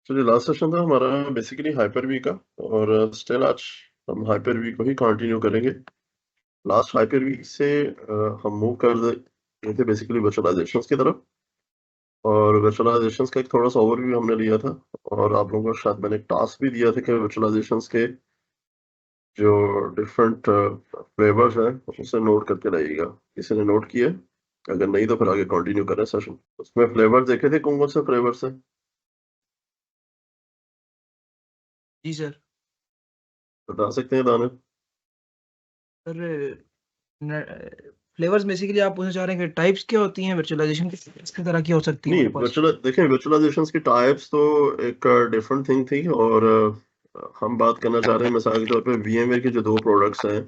चलिए last session था हमारा बेसिकली हाइपर-वी का और स्टिल आज हम हाइपर-वी को ही कंटिन्यू करेंगे। लास्ट हाइपर-वी से हम मूव कर रहे थे बेसिकली वर्चुअलाइजेशंस की तरफ और वर्चुअलाइजेशंस का एक थोड़ा-सा ओवरव्यू हमने लिया था और आप लोगों को शायद मैंने एक टास्क भी दिया था कि वर्चुअलाइजेशंस के जो डिफरेंट फ्लेवर्स हैं उसे नोट करके लाइएगा। किसी ने नोट किया है? अगर नहीं तो फिर आगे कंटिन्यू करें सेशन। उसमें फ्लेवर्स देखे थे कौन-कौन से फ्लेवर्स हैं? जी सर। बता सकते हैं दानिश? सर फ्लेवर्स बेसिकली आप पूछना चाह रहे हैं कि टाइप्स क्या होती हैं वर्चुअलाइजेशन की, किस तरह की हो सकती है नहीं, हमारे पास? देखिए वर्चुअलाइजेशंस की टाइप्स तो एक डिफरेंट थिंग थी और हम बात करना चाह रहे हैं मिसाल के तौर पे वीएमवेयर के जो 2 प्रोडक्ट्स हैं,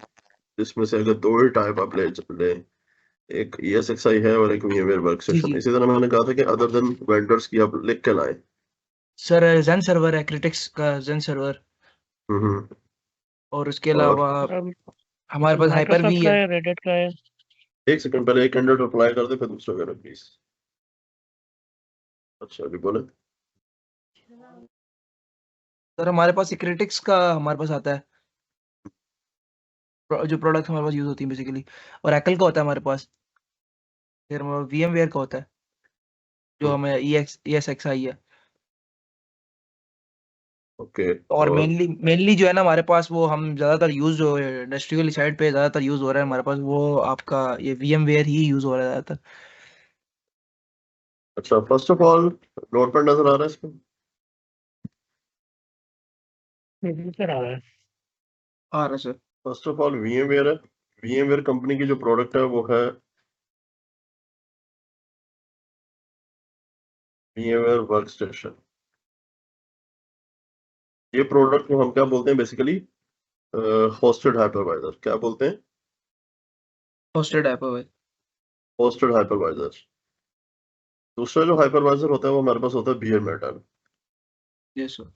जिसमें से अगर 2 ही टाइप आप लें, एक ESXi है और एक वीएमवेयर जी, वर्कस्टेशन। जी। इसी तरह मैंने कहा था कि अदर देन वेंडर्स की आप लिख के लाएँ। सर ज़ेन सर्वर है, क्रिटिक्स का ज़ेन सर्वर हुँ, हुँ। और उसके और अलावा अब हमारे पास हाइपर माइक्रोसॉफ्ट वी का है। है, रेडिट का है। 1 सेकंड पहले एक कैंडिडेट रिप्लाई कर दे फिर दूसरा करें प्लीज़। अच्छा, अभी बोलें। सर हमारे पास क्रिटिक्स का हमारे पास आता है, जो प्रोडक्ट हमारे पास यूज़ होती है बेसिकली, और एप्पल का होता है हमारे पास, फिर हमारा वीएमवेयर का होता है, जो हुँ, हमें ESXi है। ओके और और मेनली जो है ना हमारे पास, वो हम ज़्यादातर यूज़ जो इंडस्ट्रियल साइड पे ज़्यादातर यूज़ हो रहा है हमारे पास, वो आपका ये वीएमवेयर ही यूज़ हो रहा है ज़्यादातर। अच्छा फर्स्ट ऑफ ऑल नोटपैड नज़र आ रहा है इसमें? सर आ रहा है। आ रहा है sir. First of all VMware है। वीएमवेयर कंपनी की जो प्रोडक्ट है वो है वीएमवेयर वर्कस्टेशन। ये प्रोडक्ट को हम क्या बोलते हैं बेसिकली होस्टेड हाइपरवाइजर क्या बोलते हैं? होस्टेड ऐप है भाई। Hosted hypervisor. दूसरा जो हाइपरवाइजर होता है वो हमारे पास होता है bare metal. Yes sir.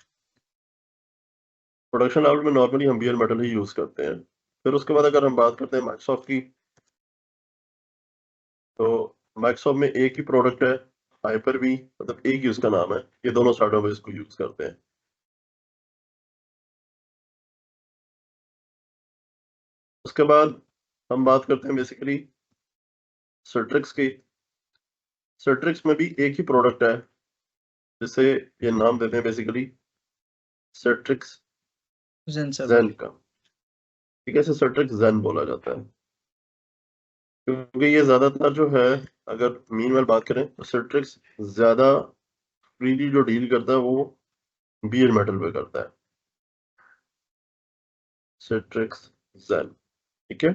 Production level में नॉर्मली हम बीयर मेटल ही यूज करते हैं। फिर उसके बाद अगर हम बात करते हैं माइक्रोसॉफ्ट की, तो माइक्रोसॉफ्ट में एक ही प्रोडक्ट है हाइपर वी, मतलब एक ही उसका नाम है। ये दोनों साइडों में इसको यूज करते हैं। उसके बाद हम बात करते हैं बेसिकली सिट्रिक्स की। सिट्रिक्स में भी एक ही प्रोडक्ट है जिसे ये नाम देते हैं बेसिकली सिट्रिक्स ज़ेन जेन सर्वर। का। ठीक है, इसे सिट्रिक्स जेन बोला जाता है क्योंकि ये ज्यादातर जो है, अगर मीनवेल बात करें तो सिट्रिक्स ज्यादा फ्रीली जो डील करता है वो बीयर मेटल पे करता है। सिट्रिक्स जेन। ठीक है,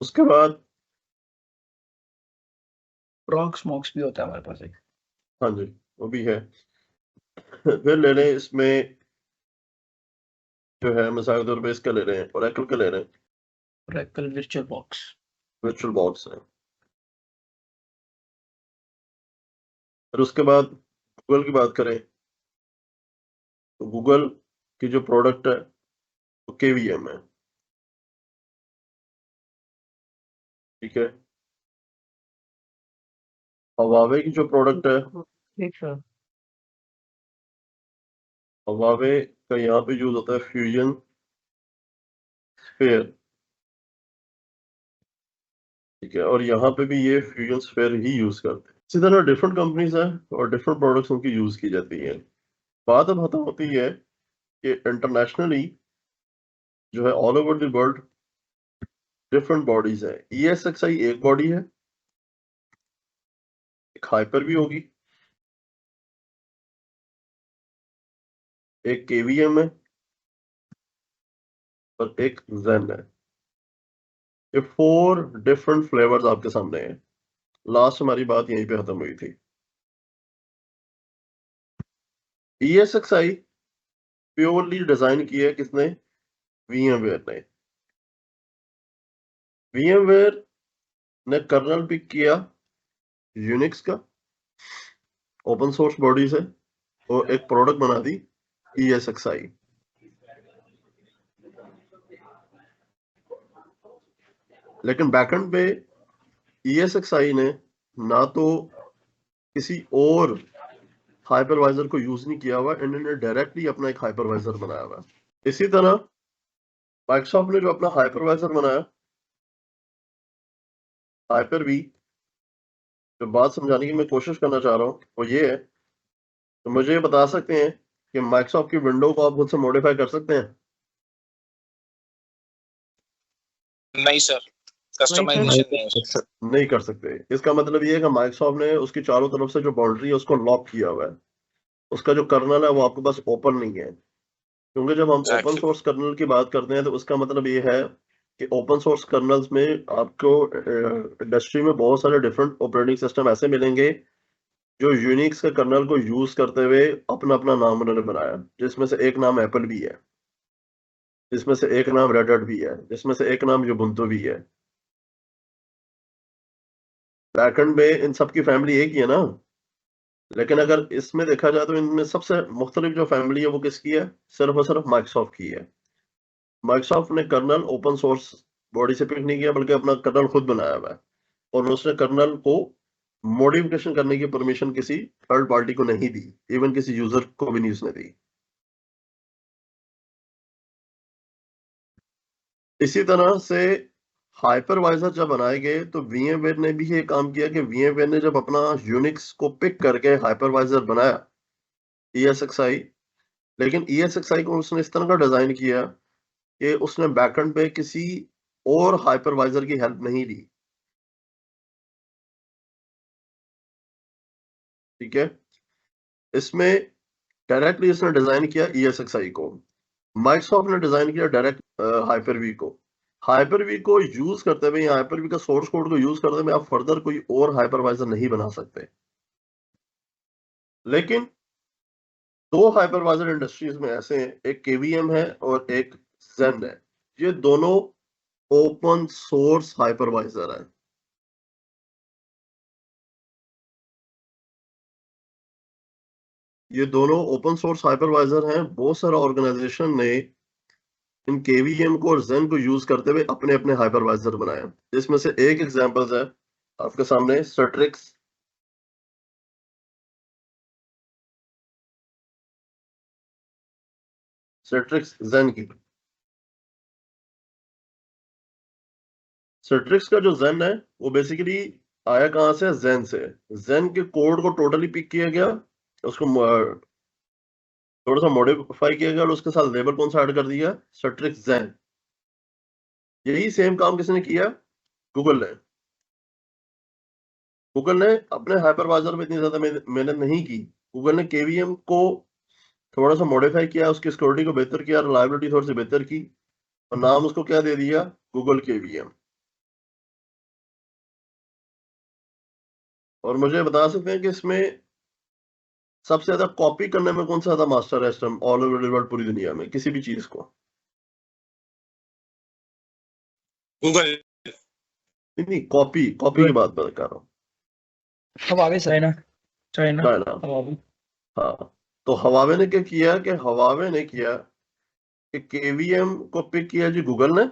उसके बाद प्रॉग स्मोक्स भी होता है हमारे पास एक। हाँ जी वो भी है। फिर ले लें इसमें जो है मिसाल के तौर पे इसका ले रहे हैं ओरेकल का ले रहे हैं, Oracle virtual box. Virtual box है। फिर उसके बाद गूगल की बात करें तो गूगल की जो प्रोडक्ट है वो केवीएम है। ठीक है, हवावे की जो प्रोडक्ट है, ठीक सर। हवावे का यहाँ पे यूज होता है फ्यूजन स्फेयर। ठीक है, और यहाँ पे भी ये फ्यूजन स्फेयर ही यूज करते हैं। इसी तरह डिफरेंट कंपनीज हैं और डिफरेंट प्रोडक्ट्स उनकी यूज की जाती हैं। बात अब खत्म होती है कि इंटरनेशनली जो है all over the world different bodies है। ESXi एक बॉडी है, एक हाइपर भी होगी, एक केवीएम है और एक जेन है। ये 4 डिफरेंट फ्लेवर्स आपके सामने हैं। लास्ट हमारी बात यहीं पे खत्म हुई थी। ESXi प्योरली डिजाइन की है किसने? VMware ने। VMware ने कर्नल पिक किया यूनिक्स का ओपन सोर्स बॉडी से और एक प्रोडक्ट बना दी ESXi। लेकिन बैकएंड पे ESXi ने ना तो किसी और हाइपरवाइजर को यूज नहीं किया हुआ, इन्होंने डायरेक्टली अपना एक हाइपरवाइजर बनाया हुआ है। इसी तरह माइक्रोसॉफ्ट ने जो अपना हाइपरवाइजर बनाया हाइपर वी, जो बात समझाने की मैं कोशिश करना चाह रहा हूँ वो ये है, तो मुझे ये बता सकते हैं कि माइक्रोसॉफ्ट की विंडो को आप खुद से मॉडिफाई कर सकते हैं? नहीं सर, कस्टमाइजेशन नहीं है सर। नहीं कर सकते। इसका मतलब ये है कि माइक्रोसॉफ्ट ने उसकी चारों तरफ से जो बाउंड्री है उसको लॉक किया हुआ है, उसका जो कर्नल है वो आपके पास ओपन नहीं है। क्योंकि जब हम ओपन Exactly. सोर्स कर्नल की बात करते हैं तो उसका मतलब ये है कि ओपन सोर्स कर्नल्स में आपको इंडस्ट्री में बहुत सारे डिफरेंट ऑपरेटिंग सिस्टम ऐसे मिलेंगे जो यूनिक्स के कर्नल को यूज करते हुए अपना अपना नाम उन्होंने बनाया, जिसमें से एक नाम एप्पल भी है, जिसमें से एक नाम रेड हैट भी है, जिसमें से एक नाम युबुंटू भी है। बैकएंड में इन सब की फैमिली एक ही है ना, लेकिन अगर इसमें देखा जाए तो इनमें सबसे मुख्तलिफ जो फैमिली है वो किसकी है? सिर्फ और सिर्फ माइक्रोसॉफ्ट की है। माइक्रोसॉफ्ट ने कर्नल ओपन सोर्स बॉडी से पिक नहीं किया, बल्कि अपना कर्नल खुद बनाया हुआ है, और उसने कर्नल को मॉडिफिकेशन करने की परमिशन किसी थर्ड पार्टी को नहीं दी, इवन किसी यूजर को भी नहीं उसने दी। इसी तरह से हाइपरवाइजर जब बनाए गए तो वीएमवेयर ने भी ये काम किया कि वीएमवेयर ने जब अपना यूनिक्स को पिक करके हाइपरवाइजर बनाया ESXi, लेकिन ESXi को उसने इस तरह का डिजाइन किया कि उसने बैकएंड पे किसी और हाइपरवाइजर की हेल्प नहीं ली। ठीक है, इसमें डायरेक्टली इसने डिजाइन किया ESXi को, माइक्रोसॉफ्ट ने डिजाइन किया डायरेक्ट हाइपर-वी को। हाइपर-वी को यूज करते हुए या हाइपर-वी का सोर्स कोड को यूज करते हुए आप फर्दर कोई और हाइपरवाइजर नहीं बना सकते। लेकिन दो हाइपरवाइजर इंडस्ट्रीज में ऐसे हैं, एक KVM है और एक Zen है। ये दोनों ओपन सोर्स हाइपरवाइजर है। ये दोनों ओपन सोर्स हाइपरवाइजर हैं। बहुत सारा ऑर्गेनाइजेशन ने इन KVM को और Zen को यूज करते हुए अपने अपने हाइपरवाइजर बनाए, जिसमें से एक एग्जांपल्स है आपके सामने Citrix, Citrix Zen की। Citrix का जो Zen है वो बेसिकली आया कहां से? Zen से। Zen के कोड को टोटली पिक किया गया, उसको थोड़ा सा मॉडिफाई किया गया और उसके साथ लेबल कौन सा ऐड कर दिया? Citrix Zen। यही सेम काम किसने किया? गूगल ने। गूगल ने अपने हाइपरवाइजर में इतनी ज्यादा मेहनत नहीं की। गूगल ने KVM को थोड़ा सा मॉडिफाई किया, उसकी सिक्योरिटी को बेहतर किया, रिलायबिलिटी थोड़ी सी बेहतर की, और नाम उसको क्या दे दिया? Google KVM। और मुझे बता सकते हैं कि इसमें सबसे ज्यादा कॉपी करने में कौन सा ज्यादा मास्टर है इस time all over the world, पूरी दुनिया में किसी भी चीज को? गूगल। नहीं, कॉपी कॉपी की बात कर रहा हूँ। Huawei China China China. Huawei. हाँ, तो हवावे ने क्या किया कि हवावे ने किया कि KVM को पिक किया जी गूगल ने,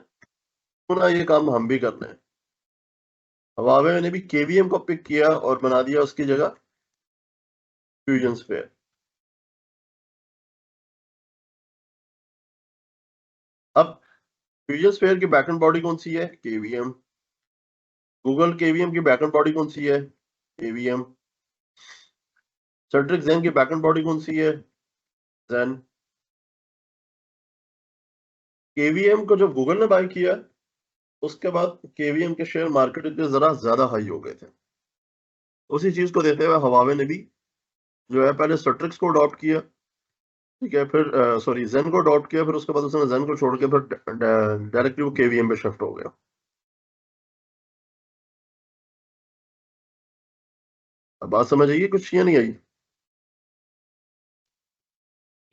ना ये काम हम भी करना है। हवावे ने भी KVM को पिक किया और बना दिया उसकी जगह फ्यूजन स्फीयर। अब फ्यूजन स्फीयर की बैकएंड बॉडी कौन सी है? KVM। गूगल KVM की बैकएंड बॉडी कौन सी है? KVM। Citrix Zen की बैकएंड बॉडी कौन सी है? Zen। KVM को जब गूगल ने बाय किया उसके बाद KVM के शेयर मार्केट के जरा ज्यादा हाई हो गए थे। उसी चीज को देखते हुए हवावे ने भी जो है पहले Citrix को अडॉप्ट किया, ठीक है, फिर सॉरी Zen को अडॉप्ट किया, फिर उसके बाद उसने Zen को छोड़ के फिर डायरेक्टली वो KVM पे शिफ्ट हो गया। अब बात समझ आइए कुछ या नहीं आई?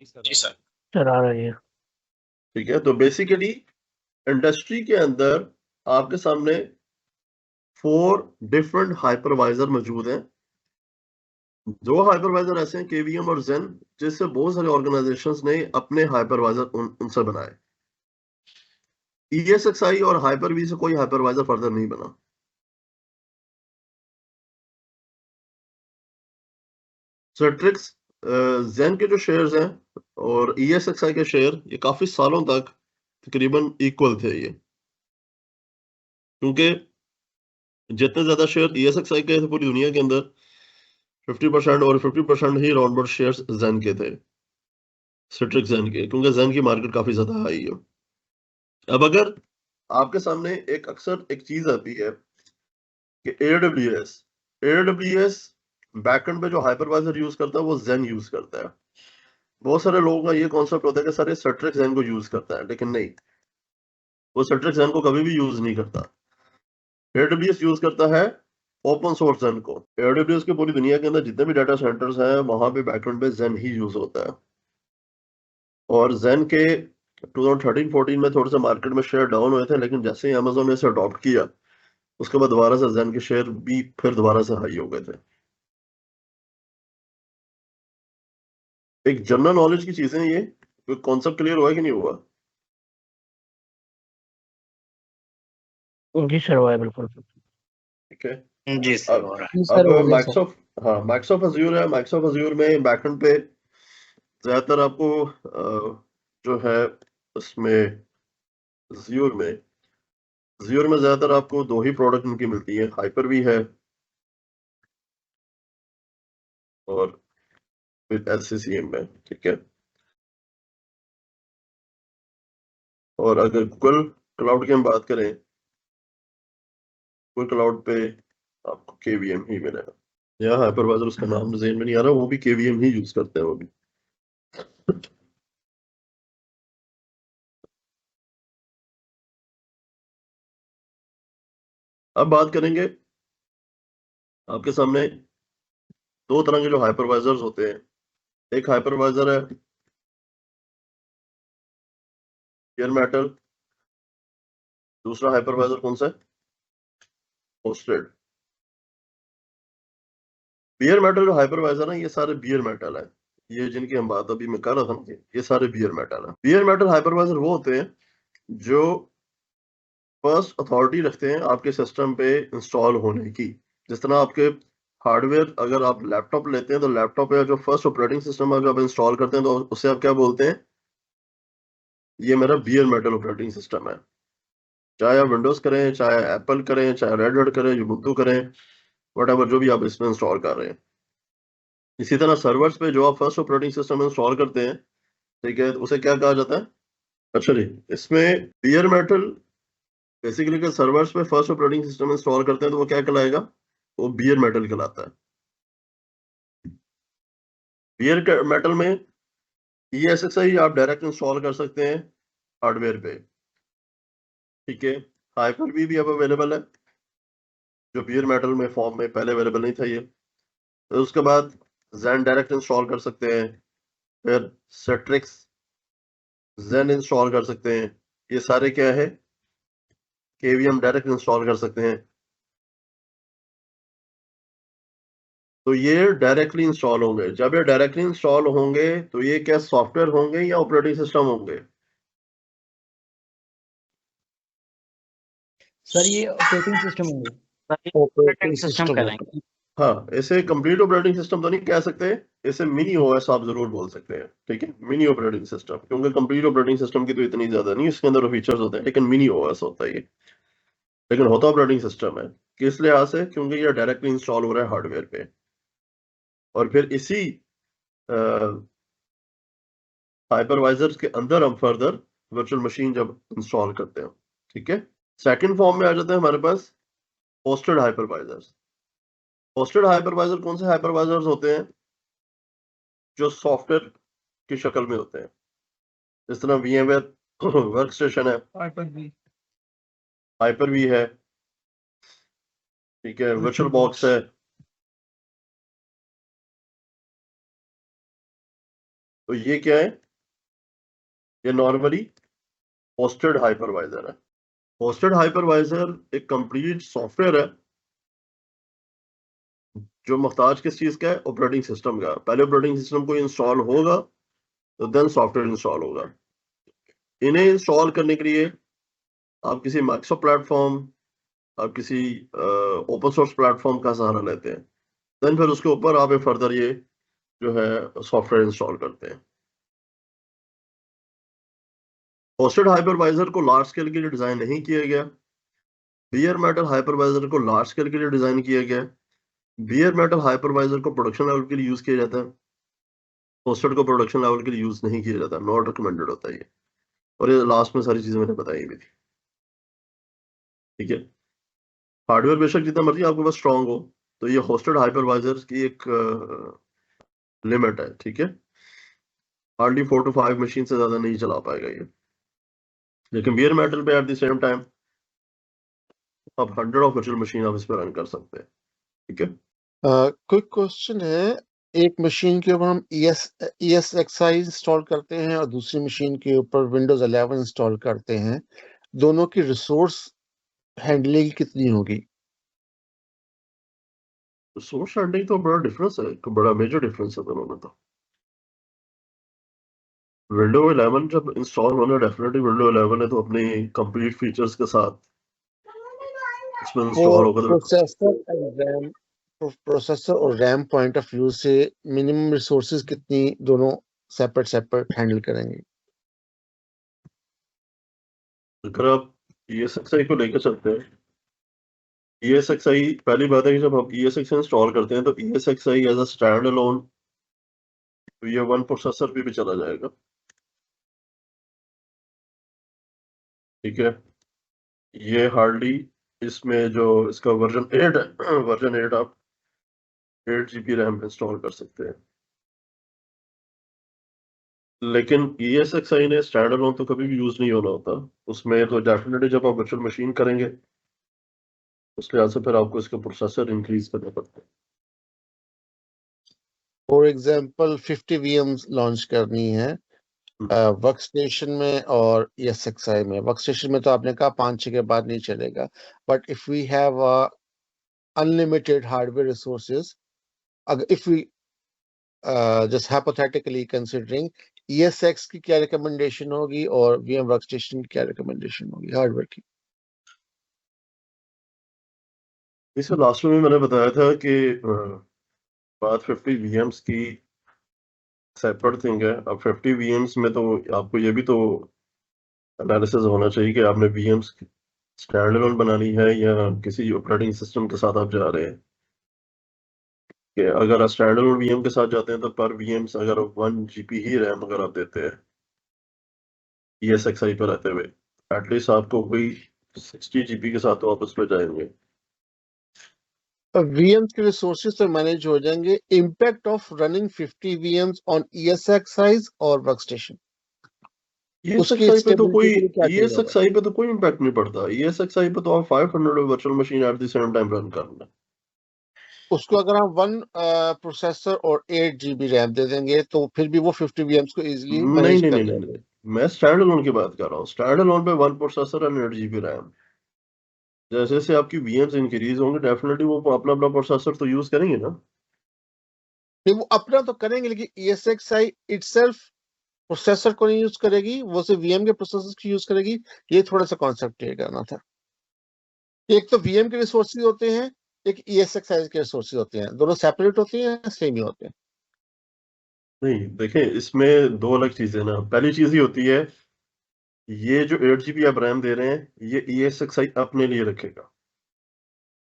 जी सर। चला रही है। ठीक है, तो बेसिकली इंडस्ट्री के अंदर आपके सामने 4 डिफरेंट हाइपरवाइजर मौजूद हैं। 2 हाइपरवाइजर ऐसे हैं KVM और Zen, जिससे बहुत सारे ऑर्गेनाइजेशंस ने अपने हाइपरवाइजर उनसे बनाए। ESXi और हाइपर-V से कोई हाइपरवाइजर फर्दर नहीं बना। Citrix जैन के जो शेयर्स हैं और ESXi के शेयर ये काफी सालों तक तकरीबन इक्वल थे ये, क्योंकि जितने ज्यादा शेयर ESXi के थे पूरी दुनिया के अंदर 50% और 50% ही राउंड अबाउट शेयर्स जैन के थे, सिट्रिक जैन के, क्योंकि जैन की मार्केट काफी ज्यादा हाई है। अब अगर आपके सामने अक्सर एक चीज आती है कि AWS बैकएंड पे जो हाइपरवाइजर यूज करता है वो जैन यूज करता है। बहुत सारे लोगों का ये कॉन्सेप्ट होता है कि सारे सिट्रिक जैन को यूज करता है, लेकिन नहीं, वो सिट्रिक जैन को कभी भी यूज नहीं करता। AWS यूज करता है ओपन सोर्स जैन को। AWS की पूरी दुनिया के अंदर जितने भी डाटा सेंटर्स हैं वहां पे बैकएंड पे जैन ही यूज होता है। और जैन के 2013-14 में थोड़े से मार्केट में शेयर डाउन हुए थे, लेकिन जैसे ही Amazon ने इसे अडॉप्ट किया उसके बाद दोबारा से जैन के शेयर भी फिर दोबारा से हाई हो गए थे। एक जनरल नॉलेज की चीजें, ये कॉन्सेप्ट क्लियर हुआ कि नहीं हुआ? जी सर हुआ है बिल्कुल। ठीक है। जी सर हो रहा है। जी सर, अब हो गया सर। माइक्रोसॉफ्ट अज्यूर है। माइक्रोसॉफ्ट अज्यूर में बैकएंड पे ज्यादातर आपको जो है उसमें अज्यूर में ज्यादातर आपको दो ही प्रोडक्ट इनकी मिलती है, हाइपर-वी है और फिर SCCM है। ठीक है। और अगर गूगल क्लाउड की हम बात करें, गूगल क्लाउड पे आपको KVM ही मिलेगा। या हाइपरवाइजर, उसका नाम ज़हन में नहीं आ रहा, वो भी KVM ही यूज करते हैं वो भी। अब बात करेंगे, आपके सामने दो तरह के जो हाइपरवाइजर्स होते हैं। एक हाइपरवाइजर है बेयर मेटल, दूसरा हाइपरवाइजर कौन सा है? होस्टेड। बेयर मेटल जो हाइपरवाइजर है, ये सारे बेयर मेटल है। ये जिनकी हम बात अभी मैं कर रहा था, ये सारे बेयर मेटल है। बेयर मेटल हाइपरवाइजर वो होते हैं जो फर्स्ट अथॉरिटी रखते हैं आपके सिस्टम पे इंस्टॉल होने की। जिस तरह आपके हार्डवेयर, अगर आप लैपटॉप लेते हैं तो लैपटॉप पे जो फर्स्ट ऑपरेटिंग सिस्टम अगर आप इंस्टॉल करते हैं तो उसे आप क्या बोलते हैं? ये मेरा बेयर मेटल ऑपरेटिंग सिस्टम है। चाहे आप विंडोज करें, चाहे एप्पल करें, चाहे रेड हैट करें, युबुंटू करें, व्हाटएवर, जो भी आप इसमें इंस्टॉल कर रहे हैं। इसी तरह सर्वर्स पे जो आप फर्स्ट ऑपरेटिंग सिस्टम इंस्टॉल करते हैं, ठीक है, उसे क्या कहा जाता है? अच्छा जी, इसमें बेयर मेटल बेसिकली अगर सर्वर्स पे फर्स्ट ऑपरेटिंग सिस्टम इंस्टॉल करते हैं तो वो क्या कहलाएगा? वो बेयर मेटल कहलाता है। बेयर मेटल में ESXi आप डायरेक्ट इंस्टॉल कर सकते हैं हार्डवेयर पे। ठीक है। हाइपर-वी भी अब अवेलेबल है, जो बेयर मेटल में फॉर्म में पहले अवेलेबल नहीं था ये। तो उसके बाद जैन डायरेक्ट इंस्टॉल कर सकते हैं, फिर सिट्रिक्स जैन इंस्टॉल कर सकते हैं। ये सारे क्या है? KVM डायरेक्ट इंस्टॉल कर सकते हैं। तो ये डायरेक्टली इंस्टॉल होंगे। जब ये डायरेक्टली इंस्टॉल होंगे तो ये क्या सॉफ्टवेयर होंगे या ऑपरेटिंग सिस्टम होंगे? सर ये ऑपरेटिंग सिस्टम होंगे। ऑपरेटिंग सिस्टम कहलाएंगे। हाँ, इसे कंप्लीट ऑपरेटिंग सिस्टम तो नहीं कह सकते, इसे मिनी OS आप जरूर बोल सकते हैं। ठीक है, मिनी ऑपरेटिंग सिस्टम, क्योंकि कंप्लीट ऑपरेटिंग सिस्टम की तो इतनी ज्यादा नहीं इसके अंदर फीचर्स होते हैं, लेकिन मिनी OS होता है ये। लेकिन होता ऑपरेटिंग सिस्टम है। किस लिहाज से? क्योंकि ये डायरेक्टली इंस्टॉल हो रहा है हार्डवेयर पे, और फिर इसी हाइपरवाइजर्स के अंदर हम फर्दर वर्चुअल मशीन जब इंस्टॉल करते हैं। ठीक है। सेकंड फॉर्म में आ जाते हैं हमारे पास होस्टेड हाइपरवाइजर्स। होस्टेड हाइपरवाइजर कौन से हाइपरवाइजर्स होते हैं? जो सॉफ्टवेयर की शक्ल में होते हैं, जिस तरह VMware वर्क स्टेशन है, हाइपर-वी है, ठीक है, वर्चुअल बॉक्स है। तो ये क्या है? ये नॉर्मली होस्टेड हाइपरवाइजर है। होस्टेड हाइपरवाइजर एक कंप्लीट सॉफ्टवेयर है जो मुहताज किस चीज का है? ऑपरेटिंग सिस्टम का। पहले ऑपरेटिंग सिस्टम को इंस्टॉल होगा तो देन सॉफ्टवेयर इंस्टॉल होगा। इन्हें इंस्टॉल करने के लिए आप किसी माइक्रोसॉफ्ट प्लेटफॉर्म, आप किसी ओपन सोर्स प्लेटफॉर्म का सहारा लेते हैं। देन फिर उसके ऊपर आप फर्दर ये जो है सॉफ्टवेयर इंस्टॉल करते हैं। होस्टेड हाइपरवाइजर को लार्ज स्केल के लिए डिजाइन नहीं किया गया। बेयर मेटल हाइपरवाइजर को लार्ज स्केल के लिए डिजाइन किया गया। बेयर मेटल हाइपरवाइजर को प्रोडक्शन लेवल के लिए यूज किया जाता है। होस्टेड को प्रोडक्शन लेवल के लिए यूज नहीं किया जाता, नॉट रिकमेंडेड होता है ये। और ये लास्ट में सारी चीजें मैंने बताई भी थी, ठीक है। हार्डवेयर बेशक जितना मर्जी आपके पास स्ट्रांग हो, तो ये होस्टेड हाइपरवाइजर की एक लिमिट है, ठीक है। हार्डली 4 to 5 मशीन से ज्यादा नहीं चला पाएगा ये। लेकिन बेयर मेटल पे एट द सेम टाइम आप 100 ऑफ वर्चुअल मशीन आप इस पर रन कर सकते हैं, ठीक है। क्विक क्वेश्चन है, एक मशीन के ऊपर हम ESXi इंस्टॉल करते हैं और दूसरी मशीन के ऊपर विंडोज 11 इंस्टॉल करते हैं, दोनों की रिसोर्स हैंडलिंग कितनी होगी? सोर्स हैंडलिंग तो बड़ा डिफरेंस है, एक बड़ा मेजर डिफरेंस है दोनों में। तो विंडो 11 जब इंस्टॉल होना, डेफिनेटली विंडो 11 है तो अपनी कंप्लीट फीचर्स के साथ इसमें इंस्टॉल होगा। तो प्रोसेसर और रैम पॉइंट ऑफ व्यू से मिनिमम रिसोर्सेज कितनी दोनों सेपरेट हैंडल करेंगे? अगर आप ESXi को लेकर चलते हैं, ESXi पहली बात है कि जब आप ESXi इंस्टॉल करते हैं तो ESXi as a stand alone ये 1 प्रोसेसर पे भी चला जाएगा, ठीक है। ये हार्डली इसमें जो इसका वर्जन 8 है, वर्जन 8 आप 8 GB रैम इंस्टॉल कर सकते हैं। लेकिन ESXi ने स्टैंड अलोन तो कभी भी यूज नहीं होना होता उसमें। तो डेफिनेटली जब आप वर्चुअल मशीन करेंगे उस लिहाज से फिर आपको इसका प्रोसेसर इंक्रीज करना पड़ता है। फॉर एग्जांपल 50 VMs लॉन्च करनी है वर्क स्टेशन में और ESXi में। वर्क स्टेशन में तो आपने कहा 5-6 के बाद नहीं चलेगा, but if we have unlimited hardware resources, if we just hypothetically considering, ESX की क्या रिकमेंडेशन होगी और VM वर्कस्टेशन की क्या रिकमेंडेशन होगी हार्डवेयर की? इससे लास्ट में मैंने बताया था कि बात 50 VMs की सेपरेट थिंग है। अब 50 VMs में तो आपको ये भी तो एनालिसिस होना चाहिए कि आपने VMs स्टैंड अलोन बनानी है या किसी ऑपरेटिंग सिस्टम के साथ आप जा रहे हैं। कि अगर आप स्टैंड अलोन VM के साथ जाते हैं तो पर VMs अगर 1 GB ही रैम अगर आप देते हैं ESXi पर रहते हुए, एटलीस्ट आपको कोई 60 GB के साथ तो आप उस पर जाएंगे। VMs के रिसोर्सेज तो मैनेज हो जाएंगे। Impact of running 50 VMs on ESXi और वर्कस्टेशन, उसकी ESXi पे तो कोई स्टेबिलिटी के लिए क्या चाहिए होगा? ESXi पे तो कोई इम्पैक्ट नहीं पड़ता। ESXi पे तो आप 500 virtual machine at the same time run करना। उसको अगर हम 1 प्रोसेसर और 8 GB रैम दे देंगे तो फिर भी वो 50 VMs को इजीली नहीं मैनेज नहीं कर नहीं लेगा। नहीं, मैं स्टैंड अलोन की बात कर रहा हूँ। स्टैंड अलोन पे 1 प्रोसेसर और 8 GB रैम। जैसे जैसे आपकी VMs इंक्रीज होंगे डेफिनेटली वो अपना अपना प्रोसेसर तो यूज करेंगे ना। नहीं, वो अपना तो करेंगे, लेकिन ESXi इटसेल्फ प्रोसेसर को नहीं यूज करेगी, वो सिर्फ VM के प्रोसेसर की यूज करेगी। ये थोड़ा सा कॉन्सेप्ट क्लियर करना था। एक तो VM के रिसोर्सेज होते हैं, एक ESXi के रिसोर्सेज होते हैं, दोनों सेपरेट होते हैं, सेम ही होते हैं? नहीं देखें, इसमें दो अलग चीजें ना। पहली चीज ही होती है ये जो 8 GB आप रैम दे रहे हैं ये ESXi अपने लिए रखेगा,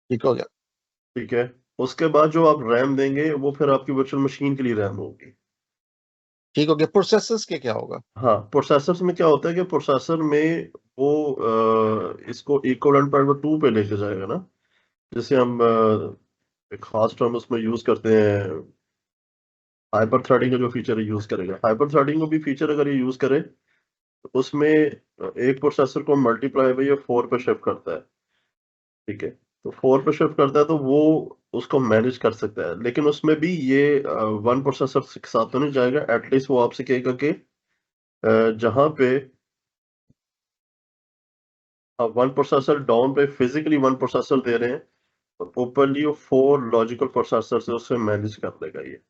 ठीक हो गया। ठीक है। उसके बाद जो आप रैम देंगे वो फिर आपकी वर्चुअल मशीन के लिए रैम होगी। ठीक हो गया। प्रोसेसर्स के क्या होगा? हाँ, प्रोसेसर्स में क्या होता है कि प्रोसेसर में वो इसको इक्विवेलेंट पावर 2 पे लेके जाएगा ना। जैसे हम एक खास टर्म उसमें यूज करते हैं, हाइपर थ्रेडिंग का जो फीचर है यूज करेगा। हाइपर थ्रेडिंग को भी फीचर अगर ये यूज करे तो उसमें एक प्रोसेसर को मल्टीप्लाई बाई 4 पे शिफ्ट करता है, ठीक है। तो 4 पे शिफ्ट करता है तो वो उसको मैनेज कर सकता है। लेकिन उसमें भी ये 1 प्रोसेसर के साथ तो नहीं जाएगा। एटलीस्ट वो आपसे कहेगा कि जहां पे 1 प्रोसेसर डाउन पे फिजिकली 1 प्रोसेसर दे रहे हैं तो ओपनली वो 4 लॉजिकल प्रोसेसर से उससे मैनेज कर देगा ये।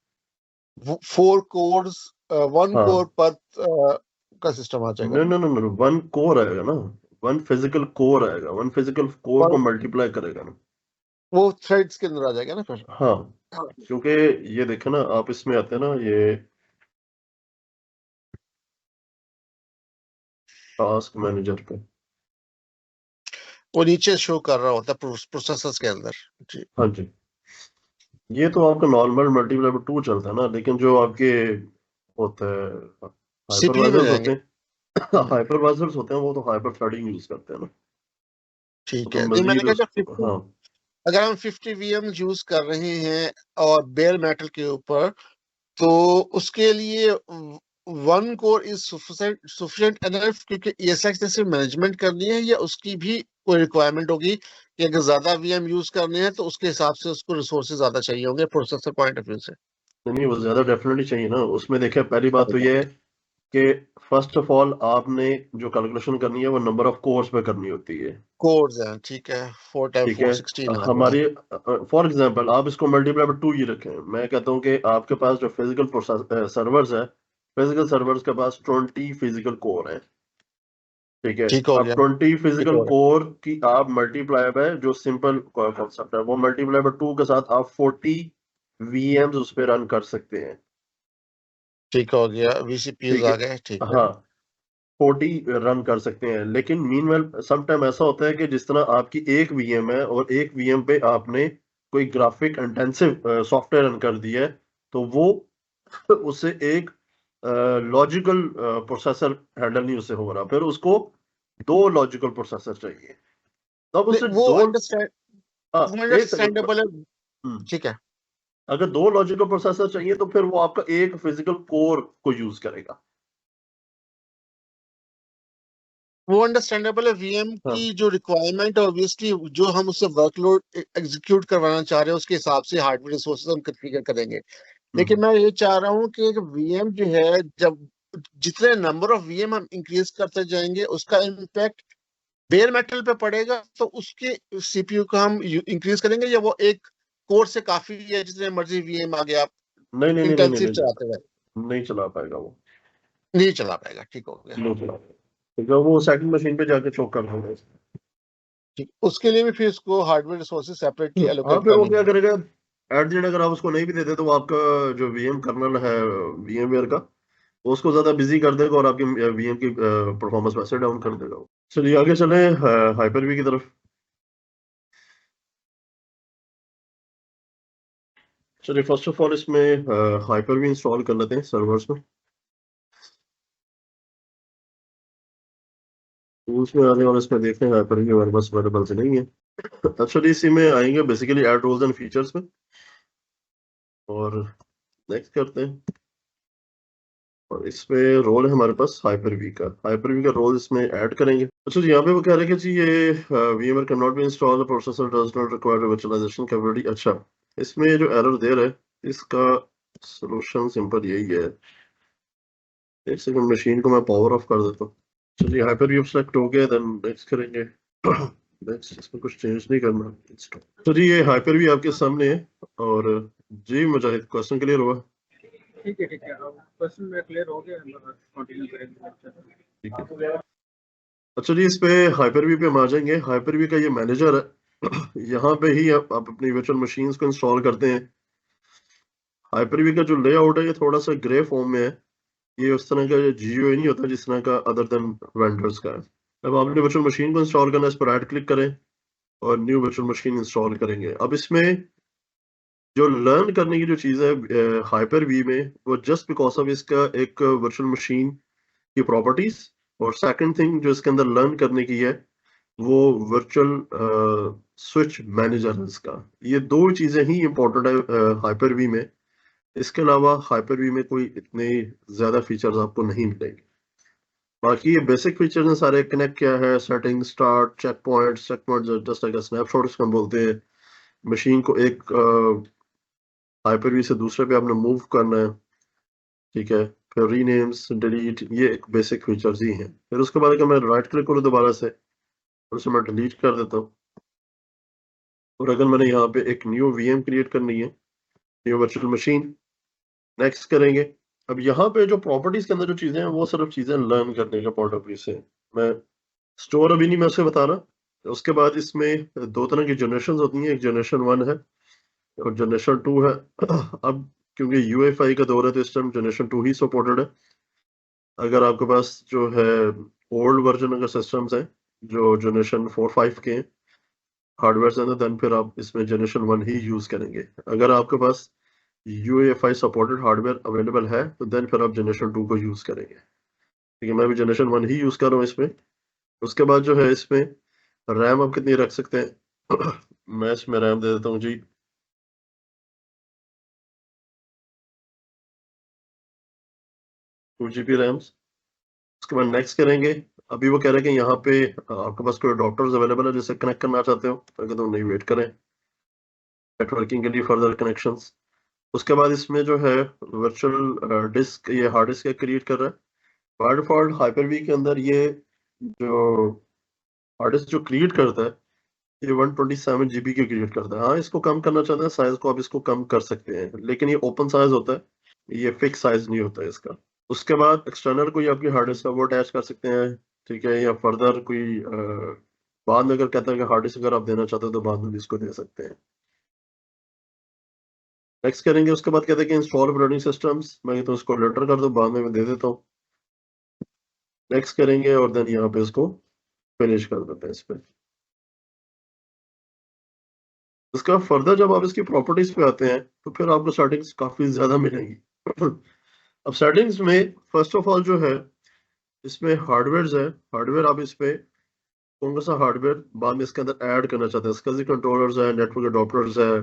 4 कोर्स, 1 हाँ, कोर पर का सिस्टम आ जाएगा नो ना? नो नो नो, 1 कोर आएगा ना। 1 फिजिकल कोर आएगा। 1 फिजिकल कोर को और मल्टीप्लाई करेगा ना। वो थ्रेड्स के अंदर आ जाएगा ना फिर? हाँ, क्योंकि ये देखे ना, आप इसमें आते हैं ना, ये टास्क मैनेजर पे। वो नीचे शो कर रहा होता है प्रोसेसर्स के अंदर। जी हाँ जी, ये तो आपका नॉर्मल मल्टीप्लाई 2 चलता है ना, लेकिन जो आपके होते हैं सीपीयू में हाइपरवाइजर्स जाएंगे। होते हैं हाइपरवाइजर्स होते हैं, वो तो हाइपर थ्रेडिंग यूज करते हैं ना, ठीक तो है, नहीं मैंने मजीद कहा उस हाँ अगर हम 50 वीएम यूज कर रहे हैं और बेयर मेटल के ऊपर, तो उसके लिए 1 कोर इज सफिशिएंट एनफ, क्योंकि ESX ने सिर्फ मैनेजमेंट करनी है, या उसकी भी कोई रिक्वायरमेंट होगी कि अगर ज्यादा वीएम यूज करने हैं तो उसके हिसाब से उसको रिसोर्सेज ज्यादा चाहिए होंगे प्रोसेसर पॉइंट ऑफ व्यू से। नहीं, वो ज्यादा डेफिनेटली चाहिए ना। उसमें देखिए, पहली बात तो ये है कि फर्स्ट ऑफ ऑल आपने जो कैलकुलेशन करनी है वो नंबर ऑफ कोर्स पे करनी होती है। कोर्स हैं, ठीक है, 4 टाइम ठीक है, 416 आ गया। हमारी फॉर एग्जांपल आप इसको मल्टीप्लाई बाय 2 ही रखें। मैं कहता हूं कि आपके पास जो फिजिकल सर्वर्स है, फिजिकल सर्वर्स के पास 20 फिजिकल कोर है। ठीक है, ठीक हो अब गया, 20 ठीक फिजिकल हो गया, कोर की आप मल्टीप्लाई बाय जो सिंपल कॉन्सेप्ट है वो मल्टीप्लाई बाय 2 के साथ आप 40 VMs उस पर रन कर सकते हैं। ठीक हो गया, VCPUs ठीक है, आ गए, ठीक है। हाँ 40 रन कर सकते हैं। लेकिन मीनवाइल सम टाइम ऐसा होता है कि जिस तरह आपकी एक वीएम है और एक वीएम पे आपने कोई ग्राफिक इंटेंसिव सॉफ्टवेयर रन कर दिया है, तो वो उससे एक लॉजिकल प्रोसेसर हैंडल नहीं उससे हो रहा, फिर उसको 2 लॉजिकल प्रोसेसर चाहिए। तब नहीं, उससे वो दो अंडरस्टैंड हाँ, वो एक सेकंड। अंडरस्टैंडेबल है। ठीक है, अगर 2 लॉजिकल प्रोसेसर चाहिए तो फिर वो आपका एक फिजिकल कोर को यूज करेगा। वो अंडरस्टैंडेबल है। वीएम हाँ की जो रिक्वायरमेंट है, ऑब्वियसली जो हम उससे वर्कलोड एग्जीक्यूट करवाना चाह रहे हैं उसके हिसाब से हार्डवेयर रिसोर्सेज हम कॉन्फ़िगर करेंगे। लेकिन मैं ये चाह रहा हूँ कि वीएम जो है, जब जितने नंबर ऑफ वीएम हम इंक्रीज करते जाएंगे उसका इम्पैक्ट बेयर मेटल पे पड़ेगा, तो उसके सीपीयू को हम इंक्रीज करेंगे, या वो एक कोर से काफी है जितने मर्जी वीएम आगे आप नहीं नहीं नहीं नहीं नहीं इंटेंसिव नहीं, चलाते रहे? नहीं चला पाएगा वो, नहीं चला पाएगा, ठीक हो गया। नहीं चला पाएगा, क्योंकि वो सेकंड मशीन पे जाके चोक कर देगा। ठीक, उसके लिए भी फिर उसको हार्डवेयर रिसोर्सेज सेपरेटली हाँ, एलोकेट फिर वो करनी क्या होगी। करेगा, एट द एंड अगर आप उसको नहीं भी देते तो वो आपका जो वीएम कर्नल है VMware का, वो उसको ज्यादा बिजी कर देगा और आपकी वीएम की परफॉर्मेंस वैसे डाउन कर देगा वो। चलिए आगे चले हाइपर वी की तरफ। चलिए फर्स्ट ऑफ ऑल इसमें हाइपर वी इंस्टॉल कर लेते हैं सर्वर्स में। टूल्स में आने और इसमें देखते हैं हाइपर वी हमारे पास अवेलेबल से नहीं है। एक्चुअली इसी में आएंगे basically add roles and features में, और नेक्स्ट करते हैं। और इसमें रोल है हमारे पास हाइपर वी का। हाइपर वी का रोल इसमें ऐड करेंगे। अच्छा जी, यहाँ पे वो कह रहे हैं कि जी ये VMware can not be installed, processor does not require virtualisation capability. अच्छा, इसमें जो एरर दे रहा है इसका सॉल्यूशन सिंपल यही है। एक सेकंड, मशीन को मैं पावर ऑफ कर देता हूँ। चलिए हाइपर वी सेलेक्ट हो गया, देन नेक्स्ट करेंगे। नेक्स्ट, इसमें कुछ चेंज नहीं करना। तो जी ये हाइपर वी आपके सामने है। और जी मुजाहिद, क्वेश्चन क्लियर हुआ? ठीक है अब क्वेश्चन में क्लियर हो गया, कंटिन्यू करेंगे लेक्चर। ठीक है। अच्छा जी, इस पे हाइपर वी पे हम आ जाएंगे। हाइपर वी का ये मैनेजर है। यहाँ पे ही आप अपनी वर्चुअल मशीन्स को इंस्टॉल करते हैं। हाइपर वी का जो लेआउट है ये थोड़ा सा ग्रे फॉर्म में है। ये उस तरह का GUI नहीं होता जिस तरह का अदर देन वेंडर्स का है। अब आपने वर्चुअल मशीन को इंस्टॉल करना है, इस पर राइट क्लिक करें और न्यू वर्चुअल मशीन इंस्टॉल करेंगे। अब इसमें जो लर्न करने की जो चीज़ है हाइपर वी में, वो जस्ट बिकॉज ऑफ इसका एक वर्चुअल मशीन की प्रॉपर्टीज, और सेकंड थिंग जो इसके अंदर लर्न करने की है वो वर्चुअल स्विच मैनेजर है इसका। ये दो चीजें ही इंपॉर्टेंट है हाइपर वी में। इसके अलावा हाइपर वी में कोई इतने ज्यादा फीचर्स आपको नहीं मिलेंगे। बाकी ये बेसिक फीचर्स हैं सारे। कनेक्ट क्या है, setting, start, check point just like snapshot इसको हम बोलते हैं। मशीन को एक हाइपर वी से दूसरे पे आपने मूव करना है, ठीक है। फिर रीनेम्स, डिलीट, ये एक बेसिक फीचर्स ही हैं। फिर उसके बाद अगर मैं राइट क्लिक करूँ दोबारा से और उसे मैं डिलीट कर देता हूँ, और अगर मैंने यहाँ पे एक न्यू VM क्रिएट करनी है, न्यू वर्चुअल मशीन, नेक्स्ट करेंगे। अब यहाँ पे जो प्रॉपर्टीज के अंदर जो चीजें हैं वो सिर्फ चीजें लर्न करने का पॉइंट ऑफ व्यू से। मैं स्टोर अभी नहीं मैं उससे बता रहा। उसके बाद इसमें दो तरह की जनरेशन होती हैं, एक जनरेशन 1 है और जनरेशन 2 है। अब क्योंकि UEFI का दौर है तो इस टाइम जनरेशन 2 ही सपोर्टेड है। अगर आपके पास जो है ओल्ड वर्जन अगर सिस्टम्स हैं जो जनरेशन 4-5 के हैं हार्डवेयर से, देन फिर आप इसमें जनरेशन 1 ही यूज करेंगे। अगर आपके पास UEFI सपोर्टेड हार्डवेयर अवेलेबल है तो देन फिर आप जनरेशन 2 को यूज करेंगे। ठीक है, मैं भी जनरेशन 1 ही यूज कर रहा हूँ इसमें। उसके बाद जो है इसमें रैम आप कितनी रख सकते हैं? मैं इसमें रैम दे देता हूँ जी 2 GB रैम्स। उसके बाद नेक्स्ट करेंगे। अभी वो कह रहे हैं कि यहाँ पे आपके पास कोई डॉक्टर्स अवेलेबल है जिससे कनेक्ट करना चाहते हो, अगर तो नहीं वेट करें नेटवर्किंग के लिए फर्दर कनेक्शंस। उसके बाद इसमें जो है वर्चुअल डिस्क ये हार्ड डिस्क क्रिएट कर रहा है। बाय डिफॉल्ट हाइपर-वी के अंदर ये जो हार्ड डिस्क जो क्रिएट करता है ये 127 GB की क्रिएट करता है। हाँ, इसको कम करना चाहते हैं साइज को, आप इसको कम कर सकते हैं, लेकिन ये ओपन साइज होता है, ये फिक्स साइज नहीं होता है इसका। उसके बाद एक्सटर्नल कोई आपकी हार्ड डिस्क है वो अटैच कर सकते हैं। ठीक है, या फर्दर कोई बाद में अगर कहता है कि हार्ड डिस्क अगर आप देना चाहते हो तो बाद में भी इसको दे सकते हैं। नेक्स्ट करेंगे। उसके बाद कहते हैं कि इंस्टॉल ऑपरेटिंग सिस्टम्स, मैं तो इसको लेटर कर दूं, बाद में मैं दे देता हूँ। नेक्स्ट करेंगे और देन यहाँ पे इसको फिनिश कर देते हैं इस पे। उसका फर्दर जब आप इसकी प्रॉपर्टीज पे आते हैं तो फिर आपको सेटिंग्स काफी ज्यादा मिलेंगी। अब सेटिंग्स में फर्स्ट ऑफ ऑल जो है इसमें हार्डवेयर है। हार्डवेयर आप इस पे कौन सा हार्डवेयर बाद में इसके अंदर ऐड करना चाहते हैं, SCSI कंट्रोलर्स है, नेटवर्क अडॉप्टर्स है,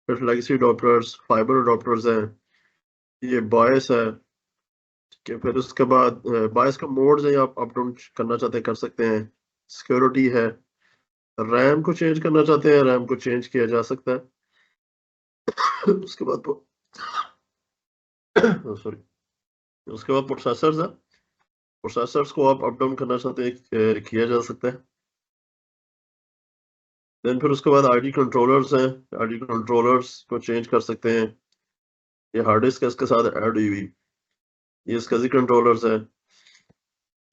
फिर लेगेसी अडॉप्टर्स, फाइबर अडॉप्टर्स है, ये बायस है। ठीक है, फिर उसके बाद बायस का मोड्स है, आप अप डाउन करना चाहते हैं कर सकते हैं। सिक्योरिटी है, रैम को चेंज करना चाहते हैं, रैम को चेंज किया जा सकता है। उसके बाद सॉरी उसके बाद प्रोसेसर्स है, प्रोसेसर्स को आप अप डाउन करना चाहते हैं किया जा सकता है। देन फिर उसके बाद आईडी कंट्रोलर्स हैं, आईडी कंट्रोलर्स को चेंज कर सकते हैं। ये हार्ड डिस्क इसके साथ ऐड हुई हुई, ये SCSI कंट्रोलर्स है,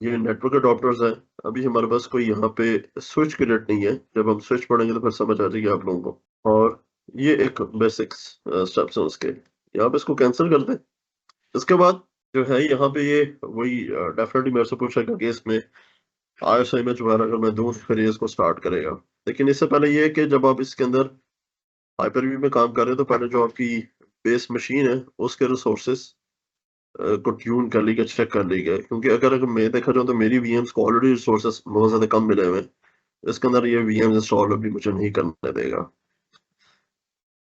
ये नेटवर्क अडॉप्टर्स है। अभी हमारे पास कोई यहाँ पे स्विच क्रिएट नहीं है, जब हम स्विच पढ़ेंगे तो फिर समझ आ जाएगी आप लोगों को। और ये एक बेसिक्स स्टेप्स हैं उसके, यहाँ पे इसको कैंसिल कर दें। इसके बाद जो है यहाँ पे ये वही डेफिनेटली मेरे से पूछेगा कि इसमें ISO इमेज वगैरह अगर मैं दूं फिर ये इसको स्टार्ट करेगा। लेकिन इससे पहले ये है कि जब आप इसके अंदर हाइपर-वी में काम कर रहे हैं तो पहले जो आपकी बेस मशीन है उसके रिसोर्सेस को ट्यून कर ली गया, चेक कर ली गया। क्योंकि अगर मैं देखा जाऊँ तो मेरी VMs को ऑलरेडी रिसोर्सेस बहुत ज्यादा कम मिले हुए हैं, इसके अंदर ये VMs इंस्टॉल अभी मुझे नहीं करने देगा।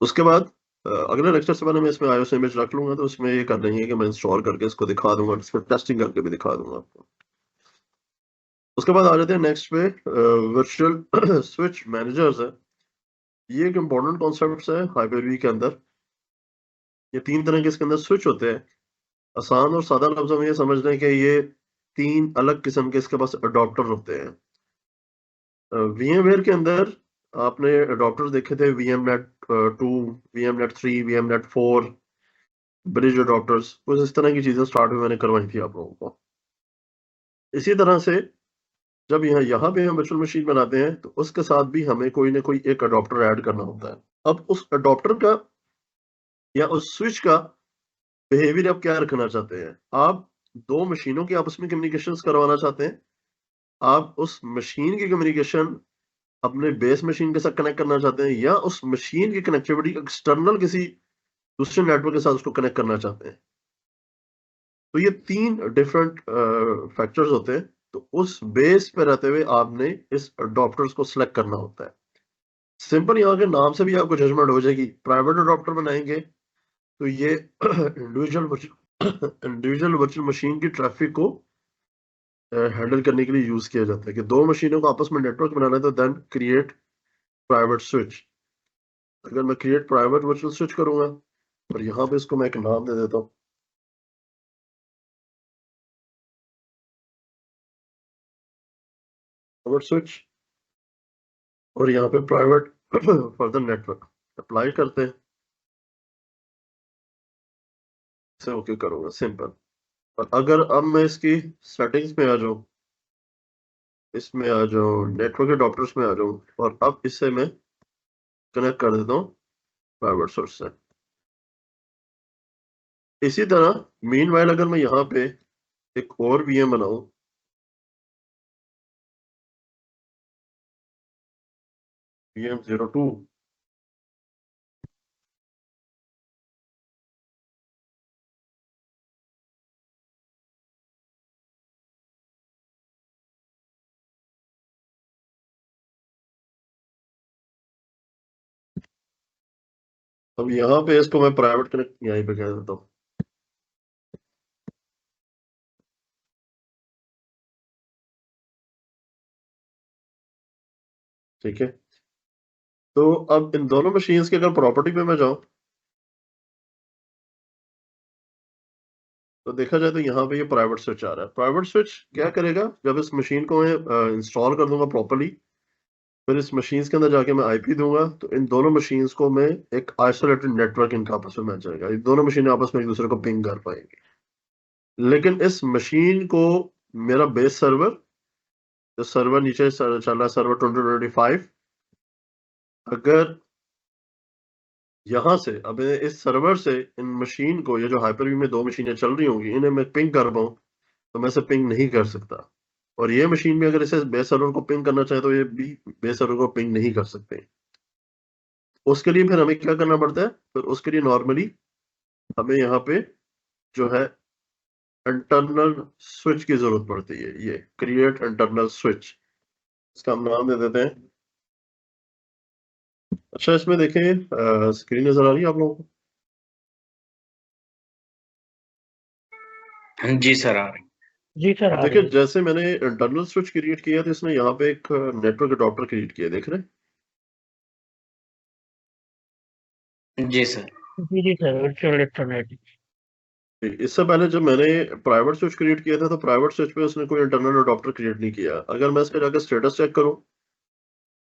उसके बाद अगले लेक्चर से पहले मैं इसमें ISO इमेज रख लूंगा, तो उसमें ये कर लेंगे कि मैं इंस्टॉल करके इसको दिखा दूंगा, इस पर टेस्टिंग करके भी दिखा दूंगा आपको। उसके बाद आ जाते हैं नेक्स्ट पे वर्चुअल स्विच मैनेजर्स है। ये एक इम्पोर्टेंट कॉन्सेप्ट है हाइपर-वी के अंदर। ये 3 तरह के इसके अंदर स्विच होते हैं। आसान और सादा लफ्जों में ये समझ लें कि ये 3 अलग किस्म के इसके पास अडॉप्टर होते हैं। VMware के अंदर आपने अडॉप्टर देखे थे, VMnet 2, VMnet 3, VMnet 4, bridge adopters, कुछ इस तरह की चीजें स्टार्ट में मैंने करवाई थी आप लोगों को। इसी तरह से जब यहाँ पे हम वर्चुअल मशीन बनाते हैं तो उसके साथ भी हमें कोई ना कोई एक अडॉप्टर ऐड करना होता है। अब उस अडॉप्टर का या उस स्विच का बिहेवियर आप क्या रखना चाहते हैं? आप 2 मशीनों की आपस में कम्युनिकेशंस करवाना चाहते हैं, आप उस मशीन की कम्युनिकेशन अपने बेस मशीन के साथ कनेक्ट करना चाहते हैं, या उस मशीन की कनेक्टिविटी एक्सटर्नल किसी दूसरे नेटवर्क के साथ उसको कनेक्ट करना चाहते हैं। तो ये 3 डिफरेंट फैक्टर्स होते हैं। तो उस बेस पे रहते हुए आपने इस अडॉप्टर्स को सिलेक्ट करना होता है। सिंपल यहाँ के नाम से भी आपको जजमेंट हो जाएगी। प्राइवेट अडॉप्टर बनाएंगे तो ये इंडिविजुअल वर्चुअल मशीन की ट्रैफिक को हैंडल करने के लिए यूज किया जाता है कि 2 मशीनों को आपस में नेटवर्क बनाना है तो देन क्रिएट प्राइवेट स्विच। अगर मैं क्रिएट प्राइवेट वर्चुअल स्विच करूंगा और यहाँ पे इसको मैं एक नाम दे देता हूँ, प्राइवेट स्विच, और यहाँ पे प्राइवेट फर्दर नेटवर्क अप्लाई करते हैं, से ओके करूंगा सिंपल। और अगर अब मैं इसकी सेटिंग्स में आ जाऊं, इसमें आ जाऊं, नेटवर्क अडॉप्टर्स में आ जाऊं, और अब इससे मैं कनेक्ट कर देता हूँ प्राइवेट सोर्स से। इसी तरह मीनवाइल अगर मैं यहाँ पे एक और वीएम बनाऊं, VM02, अब यहाँ पे इसको मैं प्राइवेट कनेक्ट यहीं पे कह देता हूँ। ठीक है, तो अब इन दोनों मशीन्स की अगर प्रॉपर्टी पे मैं जाऊं तो देखा जाए तो यहाँ पे ये प्राइवेट स्विच आ रहा है। प्राइवेट स्विच क्या करेगा, जब इस मशीन को मैं इंस्टॉल कर दूंगा प्रॉपर्ली, फिर इस मशीन के अंदर जाके मैं आईपी दूंगा, तो इन दोनों मशीन्स को मैं एक आइसोलेटेड नेटवर्क इनका आपस में मैच जाएगा, ये दोनों मशीनें आपस में एक दूसरे को पिंग कर पाएंगी। लेकिन इस मशीन को मेरा बेस सर्वर, जो सर्वर नीचे चल रहा है, सर्वर 2025, अगर यहाँ से अब इस सर्वर से इन मशीन को, ये जो हाइपर वी में दो मशीनें चल रही होंगी, इन्हें मैं पिंग कर पाऊँ तो मैं इसे पिंग नहीं कर सकता। और ये मशीन भी अगर इसे बेस सर्वर को पिंग करना चाहे तो ये भी बेस सर्वर को पिंग नहीं कर सकते। उसके लिए फिर हमें क्या करना पड़ता है, फिर उसके लिए नॉर्मली हमें यहाँ पे जो है इंटरनल स्विच की जरूरत पड़ती है, ये क्रिएट इंटरनल स्विच, इसका हम नाम दे देते हैं। अच्छा, इसमें देखें स्क्रीन नजर आ रही है आप लोगों को? जी सर, आ रही। जी सर, अब आ देखिए, रही है। जैसे मैंने इंटरनल स्विच क्रिएट किया तो इसने यहाँ पे एक नेटवर्क अडॉप्टर क्रिएट किया, देख रहे हैं? जी सर। जी सर, वर्चुअल इंटरनेट। इससे पहले जब मैंने प्राइवेट स्विच क्रिएट किया था तो प्राइवेट स्विच पे उसने कोई इंटरनल अडॉप्टर क्रिएट नहीं किया। अगर मैं इस पे जाकर स्टेटस चेक करूं,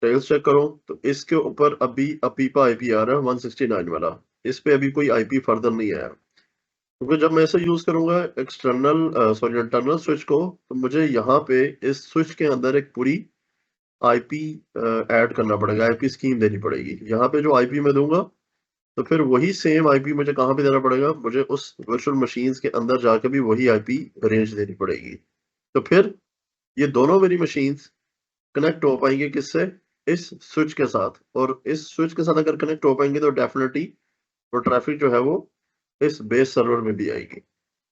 टेल्स चेक करूं, तो इसके ऊपर अभी अपीपा आईपी आ रहा है 169 वाला, इस पे अभी कोई आईपी फर्दर नहीं आया। क्योंकि जब मैं इसे यूज करूंगा इंटरनल स्विच को, तो मुझे यहाँ पे इस स्विच के अंदर एक पूरी आईपी ऐड करना पड़ेगा, आईपी स्कीम देनी पड़ेगी। यहाँ पे जो आईपी मैं दूंगा तो फिर वही सेम आईपी मुझे कहाँ पे देना पड़ेगा, मुझे उस वर्चुअल मशीन्स के अंदर जाकर भी वही आईपी रेंज देनी पड़ेगी। तो फिर ये दोनों मेरी मशीन्स कनेक्ट हो पाएंगे किससे, इस स्विच के साथ। और इस स्विच के साथ अगर कनेक्ट हो पाएंगे तो डेफिनेटली वो ट्रैफिक जो है वो इस बेस सर्वर में भी आएगी,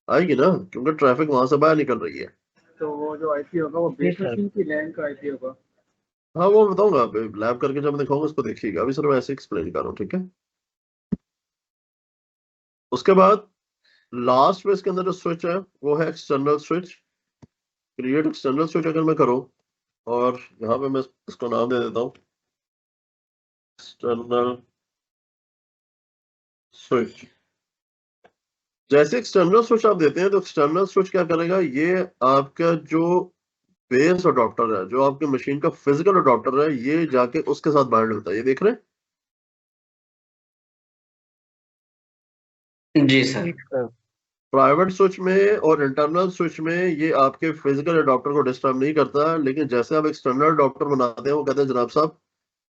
आएगी ना, क्योंकि ट्रैफिक वहां से बाहर निकल रही है। तो वो जो आईपी होगा वो बेस मशीन की लैन का आईपी होगा। हाँ, वो बताऊंगा, लैब करके जब दिखाऊंगा उसको देखिएगा, अभी सिर्फ ऐसे एक्सप्लेन कर रहा हूँ, ठीक है। उसके बाद लास्ट में इसके अंदर जो स्विच है वो है external switch. Create external switch अगर मैं करूँ, और यहाँ पे मैं इसको नाम दे देता हूँ एक्सटर्नल स्विच। जैसे एक्सटर्नल स्विच आप देते हैं तो एक्सटर्नल स्विच क्या करेगा, ये आपका जो बेस अडॉप्टर है, जो आपके मशीन का फिजिकल अडॉप्टर है, ये जाके उसके साथ बाइंड होता है, ये देख रहे हैं? जी सर। प्राइवेट स्विच में और इंटरनल स्विच में ये आपके फिजिकल अडॉप्टर को डिस्टर्ब नहीं करता, लेकिन जैसे आप एक्सटर्नल अडॉप्टर बनाते हैं वो कहते हैं जनाब साहब